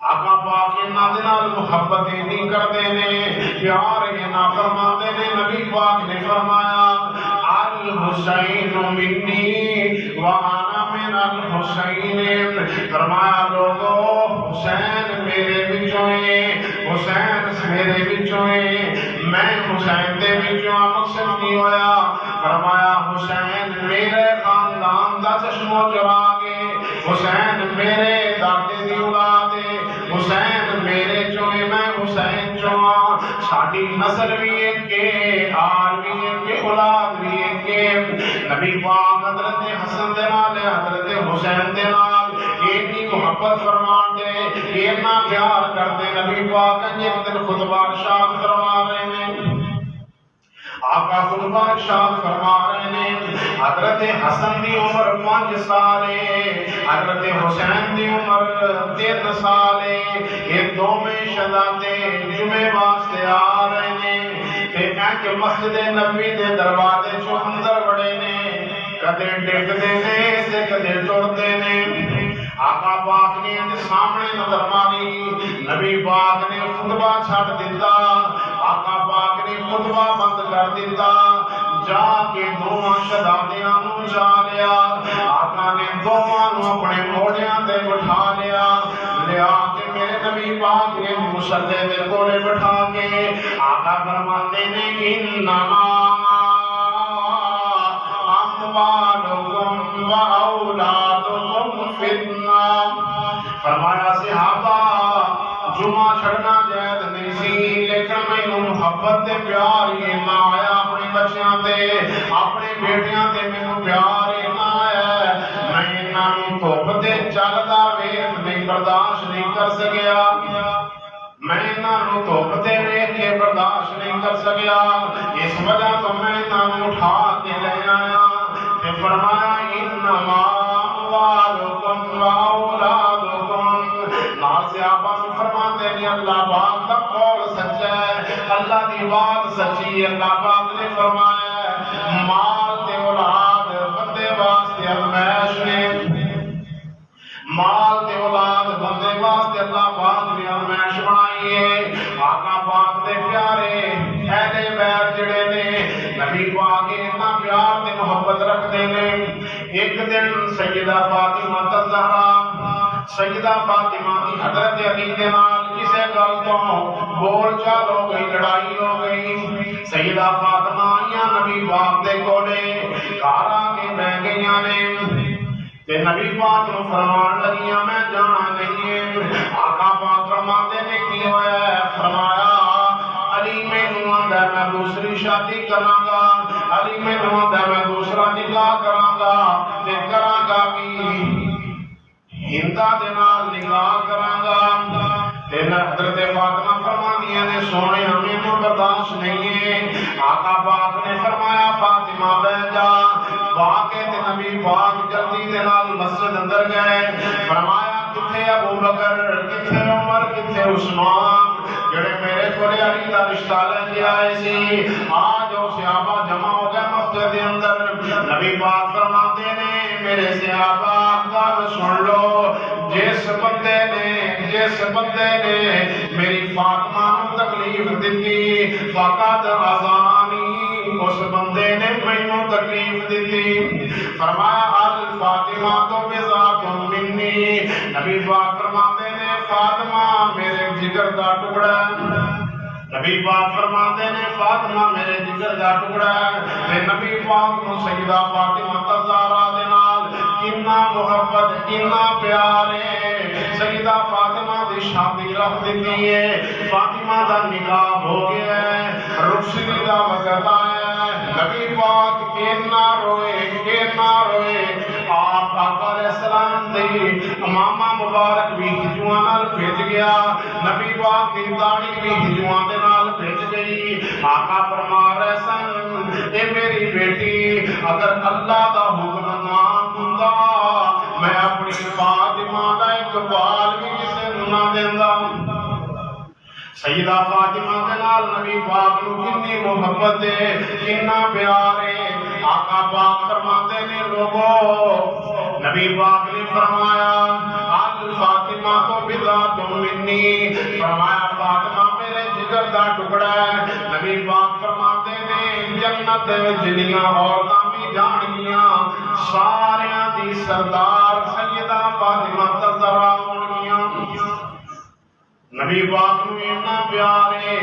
آقا پاک انہاں دے نال محبت نہیں کردے نے، پیار نہ فرماندے نے۔ نبی پاک نے فرمایا الحسین منی وانا من الحسین، فرمایا لوگو حسین میرے بچوں ہیں، حسین میرے بچوں ہیں، میں حسین دے بچوں، مقصد نہیں ہویا، فرمایا حسین میرے خاندان دا چشمو چراغ ہے، حسین میرے دادے دی اولاد ہے، حسین میرے چوئے میں حسین چوہاں، ساڈی نسل بھی ایک کے، آل بھی ایک کے، اولاد بھی ایک کے۔ نبی پاک حضرت حسن دے نال حضرت حسین دے نال ایک محبت فرمان دے، اینا پیار کرتے نبی پاک ایک دن خطبہ ارشاد فرما رہے ہیں، آقا خطبہ ارشاد فرما رہے ہیں، حضرت حسن دی عمر 5 سال ہے، حضرت حسین دی عمر 3 سال ہے، یہ دو میں شہزادے جمعے واسطے آ رہے ہیں، تے ہے کہ مسجد نبی دے دروازے چوں اندر بڑے نے کدے ڈگدے نے تے کدے ٹرتے نے آقا پاک نے سامنے نظر ماری نبی پاک نے خطبہ چھڈ دیتا آقا پاک نے خطبہ بند کر دیتا جا کے دوواں شہزادیاں نوں جا لیا آقا نے دوواں نوں اپنے موڑیاں تے بٹھا لیا لیا کے میرے نبی پاک نے مصلی دے کولے بٹھا کے آقا فرماتے نے انما اموالکم و اولادکم فتنہ فرمایا صحابہ جمعہ چھڑنا جائز نہیں سی لیکن میں محبت تے پیار یہ نہ آیا اپنے بچیاں تے اپنے بیٹیاں تے میں پیار یہ نہ آیا میں انہوں دھوپ تے چلدا ویکھ نہیں برداشت نہیں کر سکیا میں انہوں دھوپ تے ویکھ کے برداشت نہیں کر سکیا اس وجہ تو میں انہوں اٹھا کے لے آیا تے فرمایا انما اموالکم و اولادکم ناصر آباد فرماتے ہیں اللہ پاک کا قول سچا ہے اللہ کی بات سچی ہے اللہ پاک نے فرمایا ہے مال تے اولاد بندے واسطے ازمائش نے مال تے اولاد بندے واسطے اللہ پاک نے ازمائش بنائی ہے آقا پاک دے پیارے اہل بیت جڑے نے نبی پاک اتنا پیار تے محبت رکھتے نے ایک دن سیدہ فاطمہ الزہرا سیدہ فاطمہ کی حضرت علی کے نال کسے گل تو بول چال ہو گئی لڑائی ہو گئی سیدہ فاطمہ آئیاں نبی پاک دے کولے گھر آ کے بیٹھ گئیاں نے تے نبی پاک نو فرمان لگیاں میں جانا نہیں ہے آقا پاک فرماتے نے کی ہویا ہے فرمایا علی مینوں آندا میں دوسری شادی کراں گا علی مینوں آندا میں دوسرا نکاح کراں گا تے کراں گا بھی ہندا دے نال نکاح کراں گا تے حضرت فاطمہ فرماندیاں نے سونے ہمیں تو برداشت نہیں ہے آقا پاک نے فرمایا فاطمہ بیٹھ جا واقعے تے نبی پاک جلدی دے نال مسجد اندر گئے فرمایا کتھے ابو بکر کتھے عمر کتھے عثمان جڑے میرے کولے علی دا رشتہ لے کے آئے سی آج او صحابہ جمع ہو گئے مسجد دے اندر نبی پاک فرماتے نے میرے صحابہ گل سن لو جس بندے نے میری فاطمہ نو تکلیف دتی فقط ازانی اس بندے نے مینوں تکلیف دتی فرمایا الفاطمہ تو بذات منی نبی پاک فرماتے نے فاطمہ میرے جگر دا ٹکڑا نبی پاک فرماتے نے فاطمہ میرے جگر دا ٹکڑا ہے نبی پاک نو سیدہ فاطمہ الزہرا دے نال کتنا محبت کتنا پیار ہے سیدہ فاطمہ دی شادی رکھ دیتی ہے فاطمہ دا نکاح ہو گیا ہے رخصتی دا وقت آیا ہے نبی پاک کتنا روئے آپ آقا علیہ السلام دی امامہ مبارک بھی ہجوان نال بھیج گیا نبی پاک دی داڑھی بھی ہجوان دے نال بھیج گئی آقا فرما رہے سن اے میری بیٹی اگر اللہ دا حکم نہ ہوندا میں اپنی فاطمہ دا اقبال بھی کسے نہ دیندا سیدہ فاطمہ کے نال نبی پاک نو کتنی محبت ہے کتنا پیار ہے آقا پاک فرماتے نے لوگوں نبی پاک نے فرمایا الفاطمہ تو بذات منی فرمایا فاطمہ میرے جگر دا ٹکڑا ہے نبی پاک فرماتے نے جنت جنیاں عورتاں بھی جان گیاں ساریاں دی سردار سیدہ فاطمہ الزہرا ہون گیاں نبی پاک نو اتنا پیار ہے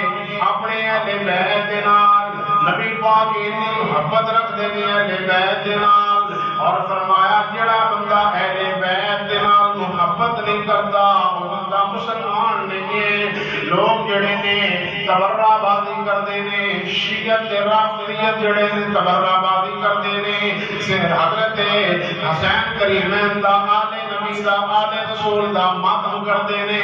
اپنے اہل بیت دے نال نبی پاک اتنی محبت رکھدے نے اہل بیت دے نال اور فرمایا جڑا بندہ اہل بیت دے نال محبت نہیں کرتا وہ بندہ مسلمان نہیں ہے لوگ جڑے نے تبرہ بازی کردے نے شیعت رافضیت جڑے نے تبرہ بازی کردے نے حضرت حسین کریمین دا آل نبی دا آل رسول دا ماتم کردے نے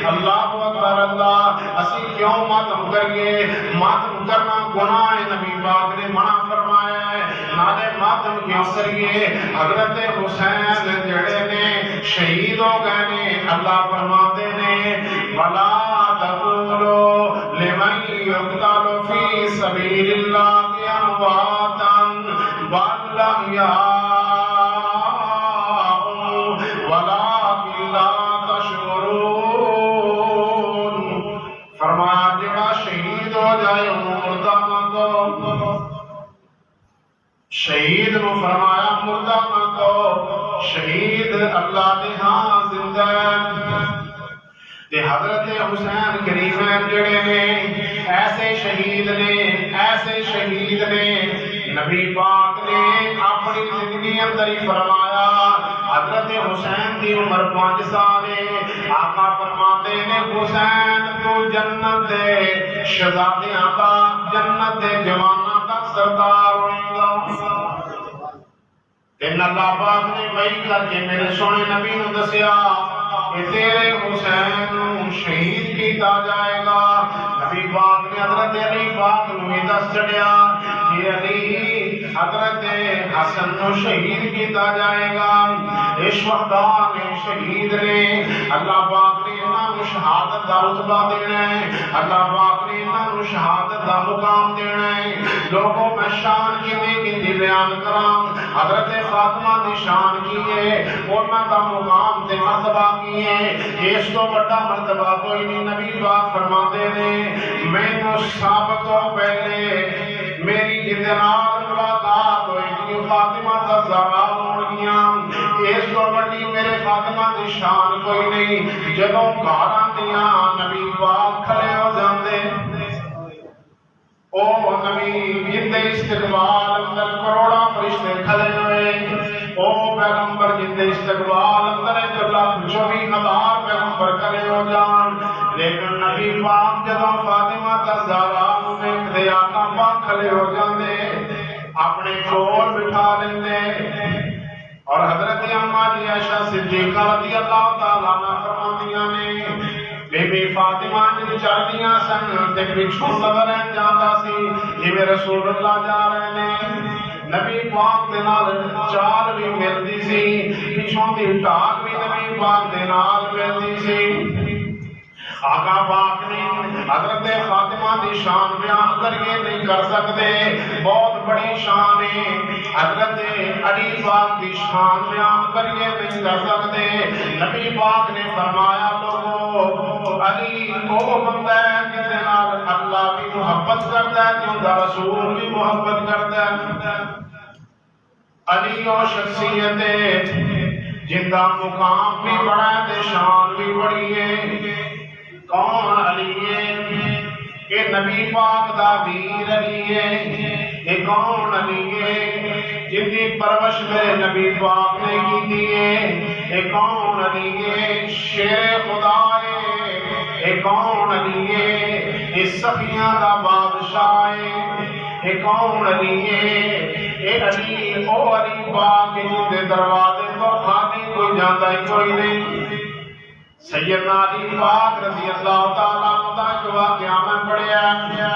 اللہ اکبر اللہ اسی کیوں ماتم کریے ماتم کرنا گناہ ہے نبی پاک نے منع فرمایا ہے نالے ماتم کیوں کریے حضرت حسین جڑے نے شہید ہو گئے نے اللہ فرماتے نے وَلَا تَقُولُوا لِمَنْ يُقْتَلُ فِي سَبِيلِ سبیل اللہ امواتا بل احیاء ولکن لا تشعرون۔ فرمایا جگہ شہید ہو جائے مردہ نہ کو، شہید نو فرمایا مردہ نہ کو، شہید اللہ دے ہاں زندہ ہے۔ تے حضرت حسین کریمین جڑے نے ایسے شہید نے نبی پاک نے اپنی زندگی اندر ہی فرمایا۔ حضرت حسین دی عمر 5 سال ہے، آقا فرماتے نے حسین تو جنت دے شہزادیاں کا، جنت دے جواناں کا سردار ہوئے گا۔ ان اللہ پاک نے وحی کر کے میرے سونے نبی نے دسیا کہ تیرے حسین شہید کیتا جائے گا۔ نبی پاک نے حضرت علی پاک نو دس چڑیا کہ علی حضرت حسن نو شہید کیتا جائے گا۔ یہ شہداء نے، شہید نے، اللہ پاک نے انہاں نو شہادت دا رتبہ دینا ہے، اللہ پاک نے انہاں نو شہادت دا مقام دینا ہے۔ لوگوں میں شان کی بیان کرام، حضرت فاطمہ دی شان کی ہے، انہاں دا مقام تے مرتبہ کی ہے، اس تو بڑا مرتبہ کوئی نہیں۔ نبی پاک فرماتے نے مینوں سب تو پہلے میری جدے نال ملاقات ہوئی گی فاطمہ زہرا ہونگیاں، اس تو بڑی میرے فاطمہ دی شان کوئی نہیں۔ جدوں گھر آندیاں نبی پاک کھڑے ہو جاندے، او نبی جندے استقبال اندر کروڑا فرشتے کھڑے ہوئے، او پیغمبر جندے استقبال اندر 1,24,000 پیغمبر کھڑے ہو جان، لیکن نبی پاک جدوں فاطمہ زہرا نو ویکھدے آقا پاک کھڑے ہو جاندے، اپنے کول بٹھا لیندے۔ اور حضرت اماں جی عائشہ صدیقہ رضی اللہ تعالیٰ عنہا فرماندیاں نے بی بی فاطمہ جی چلدیاں سن تے پچھوں نظر جاندا سی جویں رسول اللہ جا رہے نے، نبی پاک دے نال چال بھی ملدی سی، پچھوں دی ٹال بھی نبی پاک دے نال ملدی سی۔ آقا پاک نے حضرت فاطمہ دی شان بیان کریے نہیں کر سکتے، بہت بڑی شان ہے۔ حضرت علی پاک دی شان بیان کریے نہیں کر سکتے۔ نبی پاک نے فرمایا لوگو علی وہ بندہ ہے جس نال اللہ بھی محبت کرتا ہے، جو رسول بھی محبت کرتا ہے۔ علی وہ شخصیت ہے جن کا مقام بھی بڑا ہے تے شان بھی بڑی ہے۔ کون علی ہے؟ کہ نبی پاک دا ویر علی ہے۔ یہ کون علی ہے؟ جن کی پرورش میرے نبی پاک نے کی ہے۔ یہ کون علی ہے؟ شیر خدا ہے۔ یہ کون علی ہے؟ یہ سخیاں دا بادشاہ ہے۔ یہ کون علی ہے؟ یہ علی او علی پاک جن دے دروازے تو خالی کوئی جاندا ہی کوئی نہیں۔ سیدنا علی پاک رضی اللہ تعالیٰ عنہ دا جو واقعہ میں پڑھیا ہے،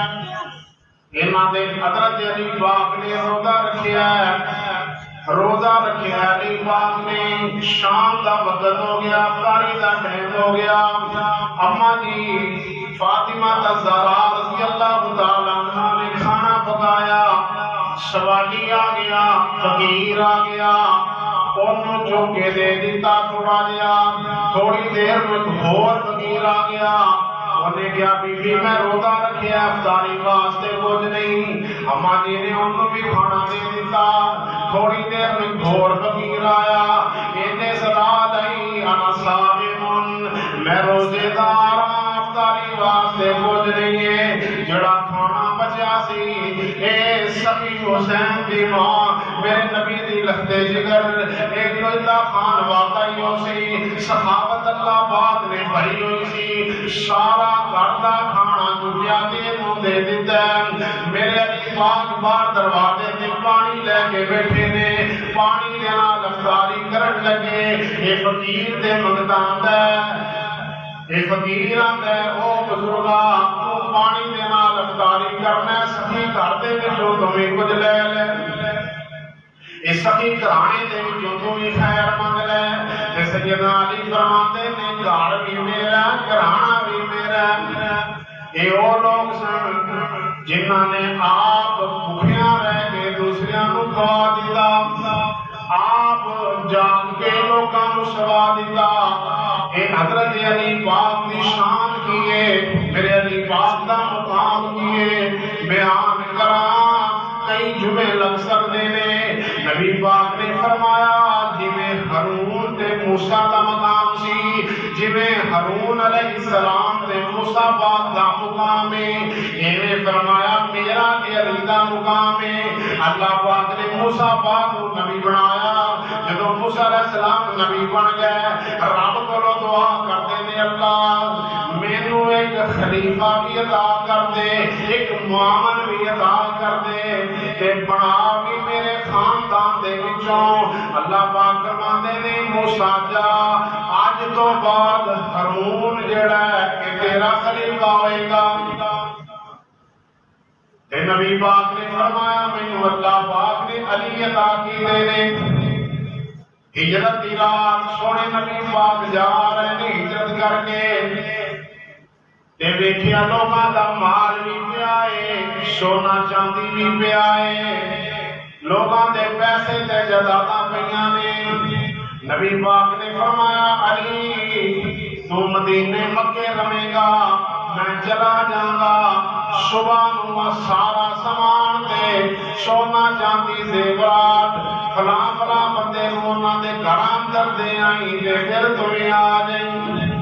انہاں دے حضرت علی پاک نے روزہ رکھیا ہے، علی پاک نے شام دا وقت ہو گیا، افطاری دا ٹائم ہو گیا۔ اماں جی فاطمہ زہرا رضی اللہ تعالیٰ عنہ نے کھانا پکایا، سوالی آ گیا، فقیر آ گیا، انہوں جو کے دے دیتا تھوڑا جیا، تھوڑی دیر میں اور فقیر آ گیا، انہیں کیا بی بی میں روزہ رکھیا افطاری واسطے کچھ نہیں۔ اماں جی نے انہوں بھی کھانا دے دیتا، تھوڑی دیر میں اور فقیر آیا، اینے صدا لائی انا صائم، میں روزے دار افطاری واسطے کچھ نہیں ہے۔ جڑا کھانا بچا سی اے سخی حسین دی ماں میرے نبی دی لختے جگر ایک لوتا خان واقعی ہو سی، صحابت اللہ پاک نے بھری ہوئی سی، سارا گھردہ کھانا جھوٹیا دے مو دے دیتا ہے۔ میرے علی پاک بار دروازے تے پانی لے کے بیٹھے نے، پانی دینا لفظاری کرن لگے، اے فقیر دے منگتان دے، اے فقیر آندے او بزرگا پانی دینا لفظاری کرنا سخی کردے میں جو تمہیں کچھ لے لے، اس سخی کرانے دے جو تمہیں خیر مانگ لے۔ سیدنا علی فرماتے نے گھر بھی میرا، کرانا بھی میرا۔ اے او لوگ سن جنہوں نے آپ بھوکیاں رہ کے دوسریاں نو کھوا دیتا، آپ جاگ کے لوکاں نو سوا دیتا۔ اے حضرت علی پاک دی شان کیے، میرے علی پاک دا مقام کیے بیان کراں، کئی جمعے لگ سکتے نے۔ نبی پاک نے فرمایا جویں ہارون تے موسیٰ دا مقام سی، جویں ہارون علیہ السلام تے موسیٰ پاک دا مقام ہے، ایویں فرمایا میرا تے علی دا مقام ہے۔ اللہ پاک نے موسیٰ پاک کو نبی بنایا، جدوں موسیٰ علیہ السلام نبی بن گئے، رب کولوں دعا کرتے نے اللہ مینوں ایک خلیفہ بھی عطا کر دے، ایک معاون بھی عطا کر دے، تے بنا بھی میرے خاندان دے وچوں۔ اللہ پاک فرماندے نے موسیٰ جا اج تو بعد ہارون جڑا ہے کہ تیرا خلیفہ ہوئے گا۔ تے نبی پاک نے فرمایا مینوں اللہ پاک نے علی عطا کیتے نے۔ ہجرت دی رات سونے نبی پاک جا رہے نے ہجرت کر کے، تے ویکھیا لوکاں دا مال بھی پیا ہے، سونا چاندی بھی پیا ہے، لوکاں دے پیسے تے جائیداداں پیاں نے۔ نبی پاک نے فرمایا علی تو مدینے مکے رہے گا، میں چلا جاؤں گا، صبح نو سارا سامان تے سونا چاندی زیورات فلاں فلاں بندے نو انہاں دے گھراں اندر دے آئی تے پھر تمہیں آ جائیں۔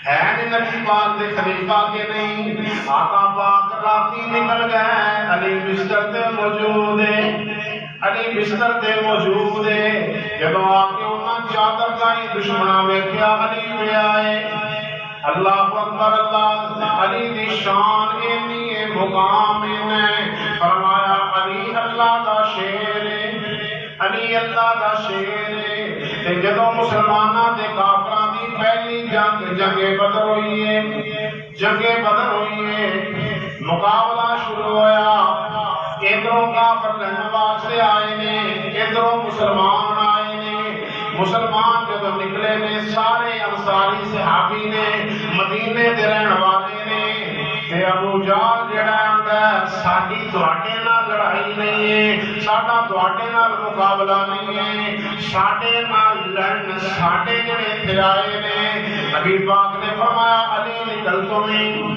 ہے نبی پاک دے خلیفہ کے نہیں، آقا پاک راتی نکل گئے، علی بستر تے موجود ہے، علی بستر تے موجود ہے۔ جدوں آ کے انہاں چادر گائی دشمناں ویکھیا علی پہ آئے، اللہ اکبر اللہ، علی دی شان اینی ہے مقام نے، فرمایا علی اللہ دا شیر ہے، علی اللہ دا شیر ہے۔ تے جدوں مسلماناں تے کافراں دی پہلی جنگ بدر ہوئی ہے، جنگ بدر ہوئی ہے، مقابلہ شروع ہویا، ادھروں کافر لڑن واسطے آئے نے، ادھروں مسلمان آئے نے۔ مسلمان جدوں نکلے نے سارے انصاری صحابی نے، مدینے دے رہن والے نے، تے ابو جہل جڑا آندا ساڈی تواڈے نال لڑائی نہیں ہے، ساڈا تواڈے نال مقابلہ نہیں ہے، ساڈے نال لڑن ساڈے جڑے اتھے آئے نے۔ نبی پاک نے فرمایا علی نکل تمہیں،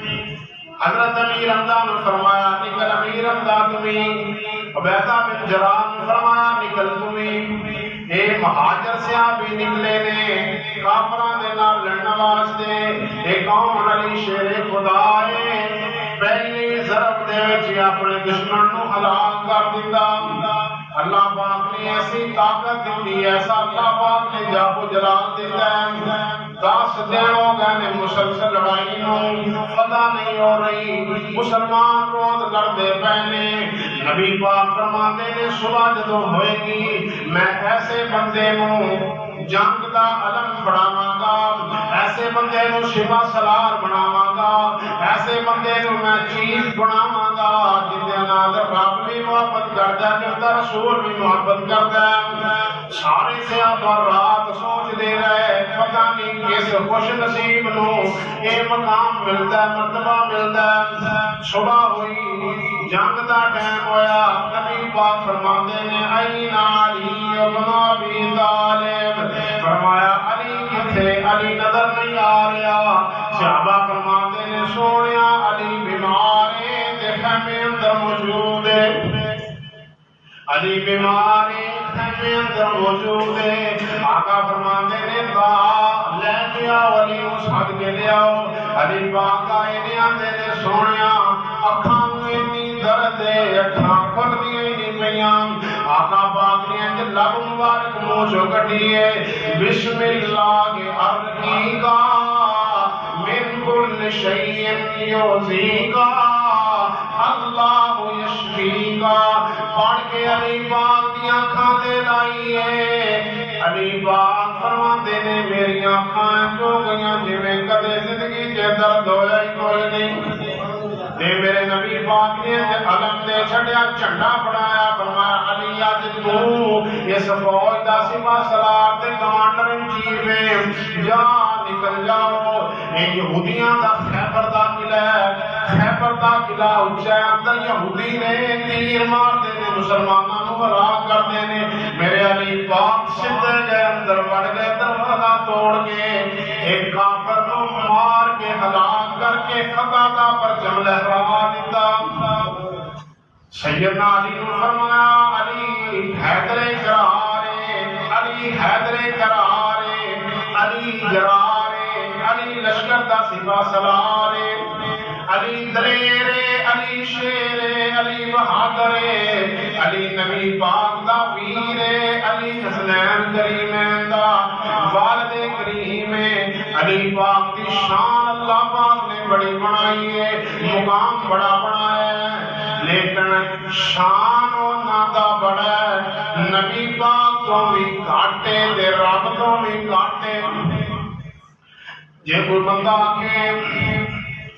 حضرت امیر حمزہ نے فرمایا نکل امیر حمزہ تمہیں، عبیدہ بن جراح نے فرمایا نکل تمہیں۔ اے مہاجر صحابی نکلے نے کافراں دے نال لڑن واسطے، اے کون علی شیر خدا ہے، پہلی ضرب دے وچ اپنے دشمن نو ہلاک کر دتا۔ اللہ پاک نے ایسی طاقت دی، ایسا اللہ پاک نے جاہ و جلال دیتا ہے، 10 دن ہو گئے نے مسلسل لڑائی نو، فتح نہیں ہو رہی، مسلمان روز لڑتے پہنے۔ نبی پاک فرماتے نے صبح جدوں ہوئے گی میں ایسے بندے نو جنگ دا علم پڑھاواں گا، ایسے بندے نو شبہ سالار بناواں گا، ایسے بندے نو میں چیف بناواں گا جدے نال رب بھی محبت کردا ہے تے رسول بھی محبت کردا ہے۔ سارے صحابہ رات سوچ دے رہے پتہ نہیں کس خوش نصیب نو اے مقام ملدا ہے، مرتبہ ملدا ہے۔ صبح ہوئی، جنگ دا ٹائم ہویا، نبی پاک فرماندے نے این علی ابن ابی طالب، فرمایا علی کتھے، علی نظر نہیں آ رہا۔ صحابہ فرماتے نے سونیا علی بیمار ہے تے خیمے اندر موجود ہے، علی بیمار ہے خیمے اندر موجود ہے۔ آقا فرماتے نے لے کے آؤ علی نو سد کے لے آؤ۔ علی پاک آئے نے آندے نے سونیا اکھاں نو اتنی درد ہے، اکھاں کھلدیاں ہی نہیں پیاں۔ آقا پاک نے انج لب مبارک منہ چوں کڈی ہے، بسم اللہ ارقیکا من کل شیء یؤذیکا اللہ یشفیکا، پڑھ کے علی پاک دی اکھاں تے لائی ہے۔ علی پاک فرماندے نے میری اکھاں جو گئیاں جویں کدے زندگی تے درد ہویا ہی کوئی نہیں۔ تے میرے نبی پاک نے علم دے چھڑیا، جھنڈا بنایا، فرمایا علی اج تو اس فوج دا سپاہ سالار تے کمانڈر ان چیف ہے، جا نکل جاؤ، یہ یہودیاں دا خیبر دا قلعہ ہے، خیبر دا قلعہ اچا ہے، اندر یہودی نے تیر مار دے نے، مسلمانوں کو ہلاک کر دے نے، میرے علی پاک سدھے گئے اندر بڑھ گئے، دروازہ توڑ کے ایک کافر کو مار کے ہلاک کر کے فتح دا پرچم لہرا دیتا۔ سیدنا علی نے فرمایا علی حیدر کرارے، علی حیدر کرارے، علی جرارے، علی لشکر دا سپاہ سلارے، علی دلیرے، علی شیرے، علی بہادرے، علی نبی پاک دا پیرے، علی حسنین کریمین دا والد کریم، علی پاک دی شان اللہ پاک نے بڑی بنائی ہے، مقام بڑا بنایا ہے، لیکن شان و نادا بڑا ہے، نبی پاک تو بھی کاٹے دے، رب تو بھی کاٹے۔ جے کوئی بندہ آکے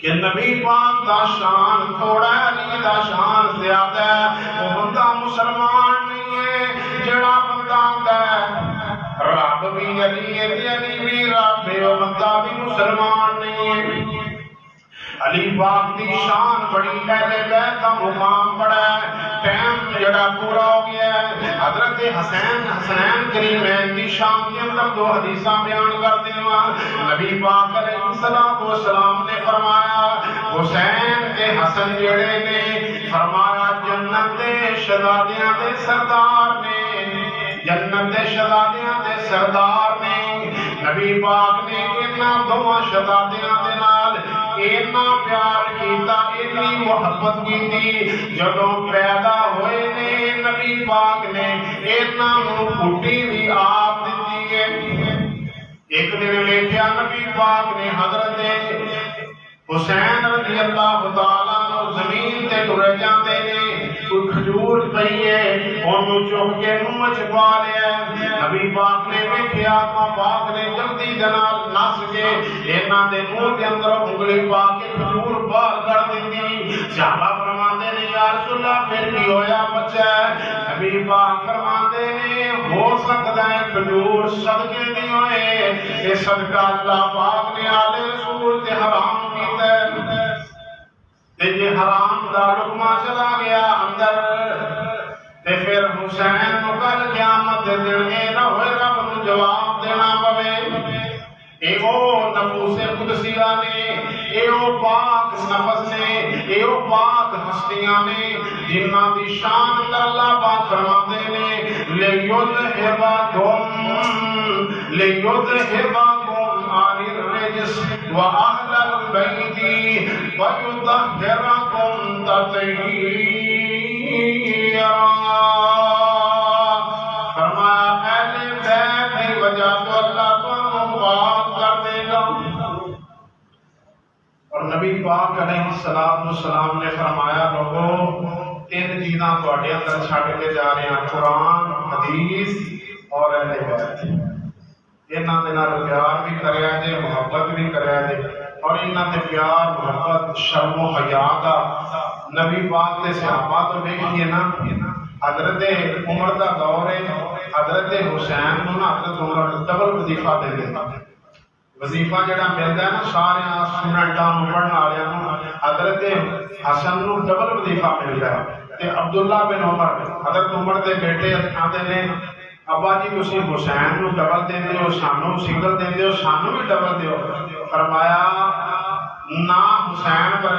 کہ نبی پاک دا شان تھوڑا ہے، علی دا شان زیادہ ہے، وہ بندہ مسلمان نہیں ہے۔ جڑا بندہ آندا ہے رب بھی علی ہے، علی بھی رب ہے، وہ بندہ بھی مسلمان نہیں ہے۔ علی پاک دی شان بڑی، اہل بیت کا مقام بڑا ہے۔ ٹائم جڑا پورا ہو گیا ہے، حضرت حسنین کریمین دی شان کے اندر دو حدیثاں بیان کرتے ہیں۔ نبی پاک علیہ السلام نے فرمایا حسین کے حسن جڑے نے، فرمایا جنت دے شہزادیاں دے سردار نے، جنت دے شہزادیاں دے سردار نے۔ نبی پاک نے انہاں دو شہزادیاں دے نال اتنا پیار کیتا، اتنی محبت کیتی، جدوں پیدا ہوئے نے نبی پاک نے اتنا پھٹی بھی آپ دیتی ہے۔ ایک دن ویکھیا نبی پاک نے حضرت حسین رضی اللہ تعالیٰ عنہ زمین تے ٹرے جاندے نے، کوئی کھجور پئی ہے اونوں چک کے منہ وچ پا لیا۔ نبی پاک نے ویکھیا، آقا پاک نے جلدی دے نال نس کے انہاں دے منہ دے اندر انگلی پا کے کھجور باہر کر دتی۔ صحابہ فرماندے نے یا رسول اللہ پھر کی ہویا بچہ؟ نبی پاک فرماندے نے ہو سکدا ہے کھجور صدقے دی ہوئے، یہ صدقہ اللہ پاک نے آل رسول تے حرام کیتا ہے۔ تے جے حرام دا لقمہ چلا گیا اندر تے پھر حسین نو کل قیامت دے دن اے نہ ہوئے رب نو جواب دینا پوے۔ اے او نفوس قدسیہ نے، اے او پاک نفس نے، اے او پاک ہستیاں نے جنہاں دی شان اندر اللہ پاک فرماتے نے لیُذْهِبَکُمْ عَنِ الرِّجْسِ وَأَهْلَ الْبَيْتِ وَيُطَہِّرَکُمْ تَطْہِیرًا۔ فرمایا اہل بیت کی وجہ تو اللہ تمہیں پاک کر دے گا۔ اور نبی پاک علیہ السلام نے فرمایا لوگو تین چیزاں تواڈے اندر چھڈ کے جا رہے ہیں، قرآن، حدیث اور اہل بیت۔ انہاں دے نال پیار بھی کریا جے، محبت بھی کریا جے، اور انہاں دے پیار محبت شرم و حیا دا نبی پاک دے صحابہ تو دیکھیے نا، حضرت عمر دا دور ہے، حضرت حسین نو نا حضرت عمر ڈبل وظیفہ دے دے، وظیفہ جڑا ملدا ہے نا سارے اسٹوڈنٹاں نو پڑھن والےاں نو، حضرت حسن نو ڈبل وظیفہ ملدا ہے۔ تے عبداللہ بن عمر حضرت عمر دے بیٹے آندے نے ابا جی تسی حسین نو ڈبل دیندے ہو، سانو سنگل دیندے ہو، سانو بھی ڈبل دیو۔ فرمایا نہ حسین پر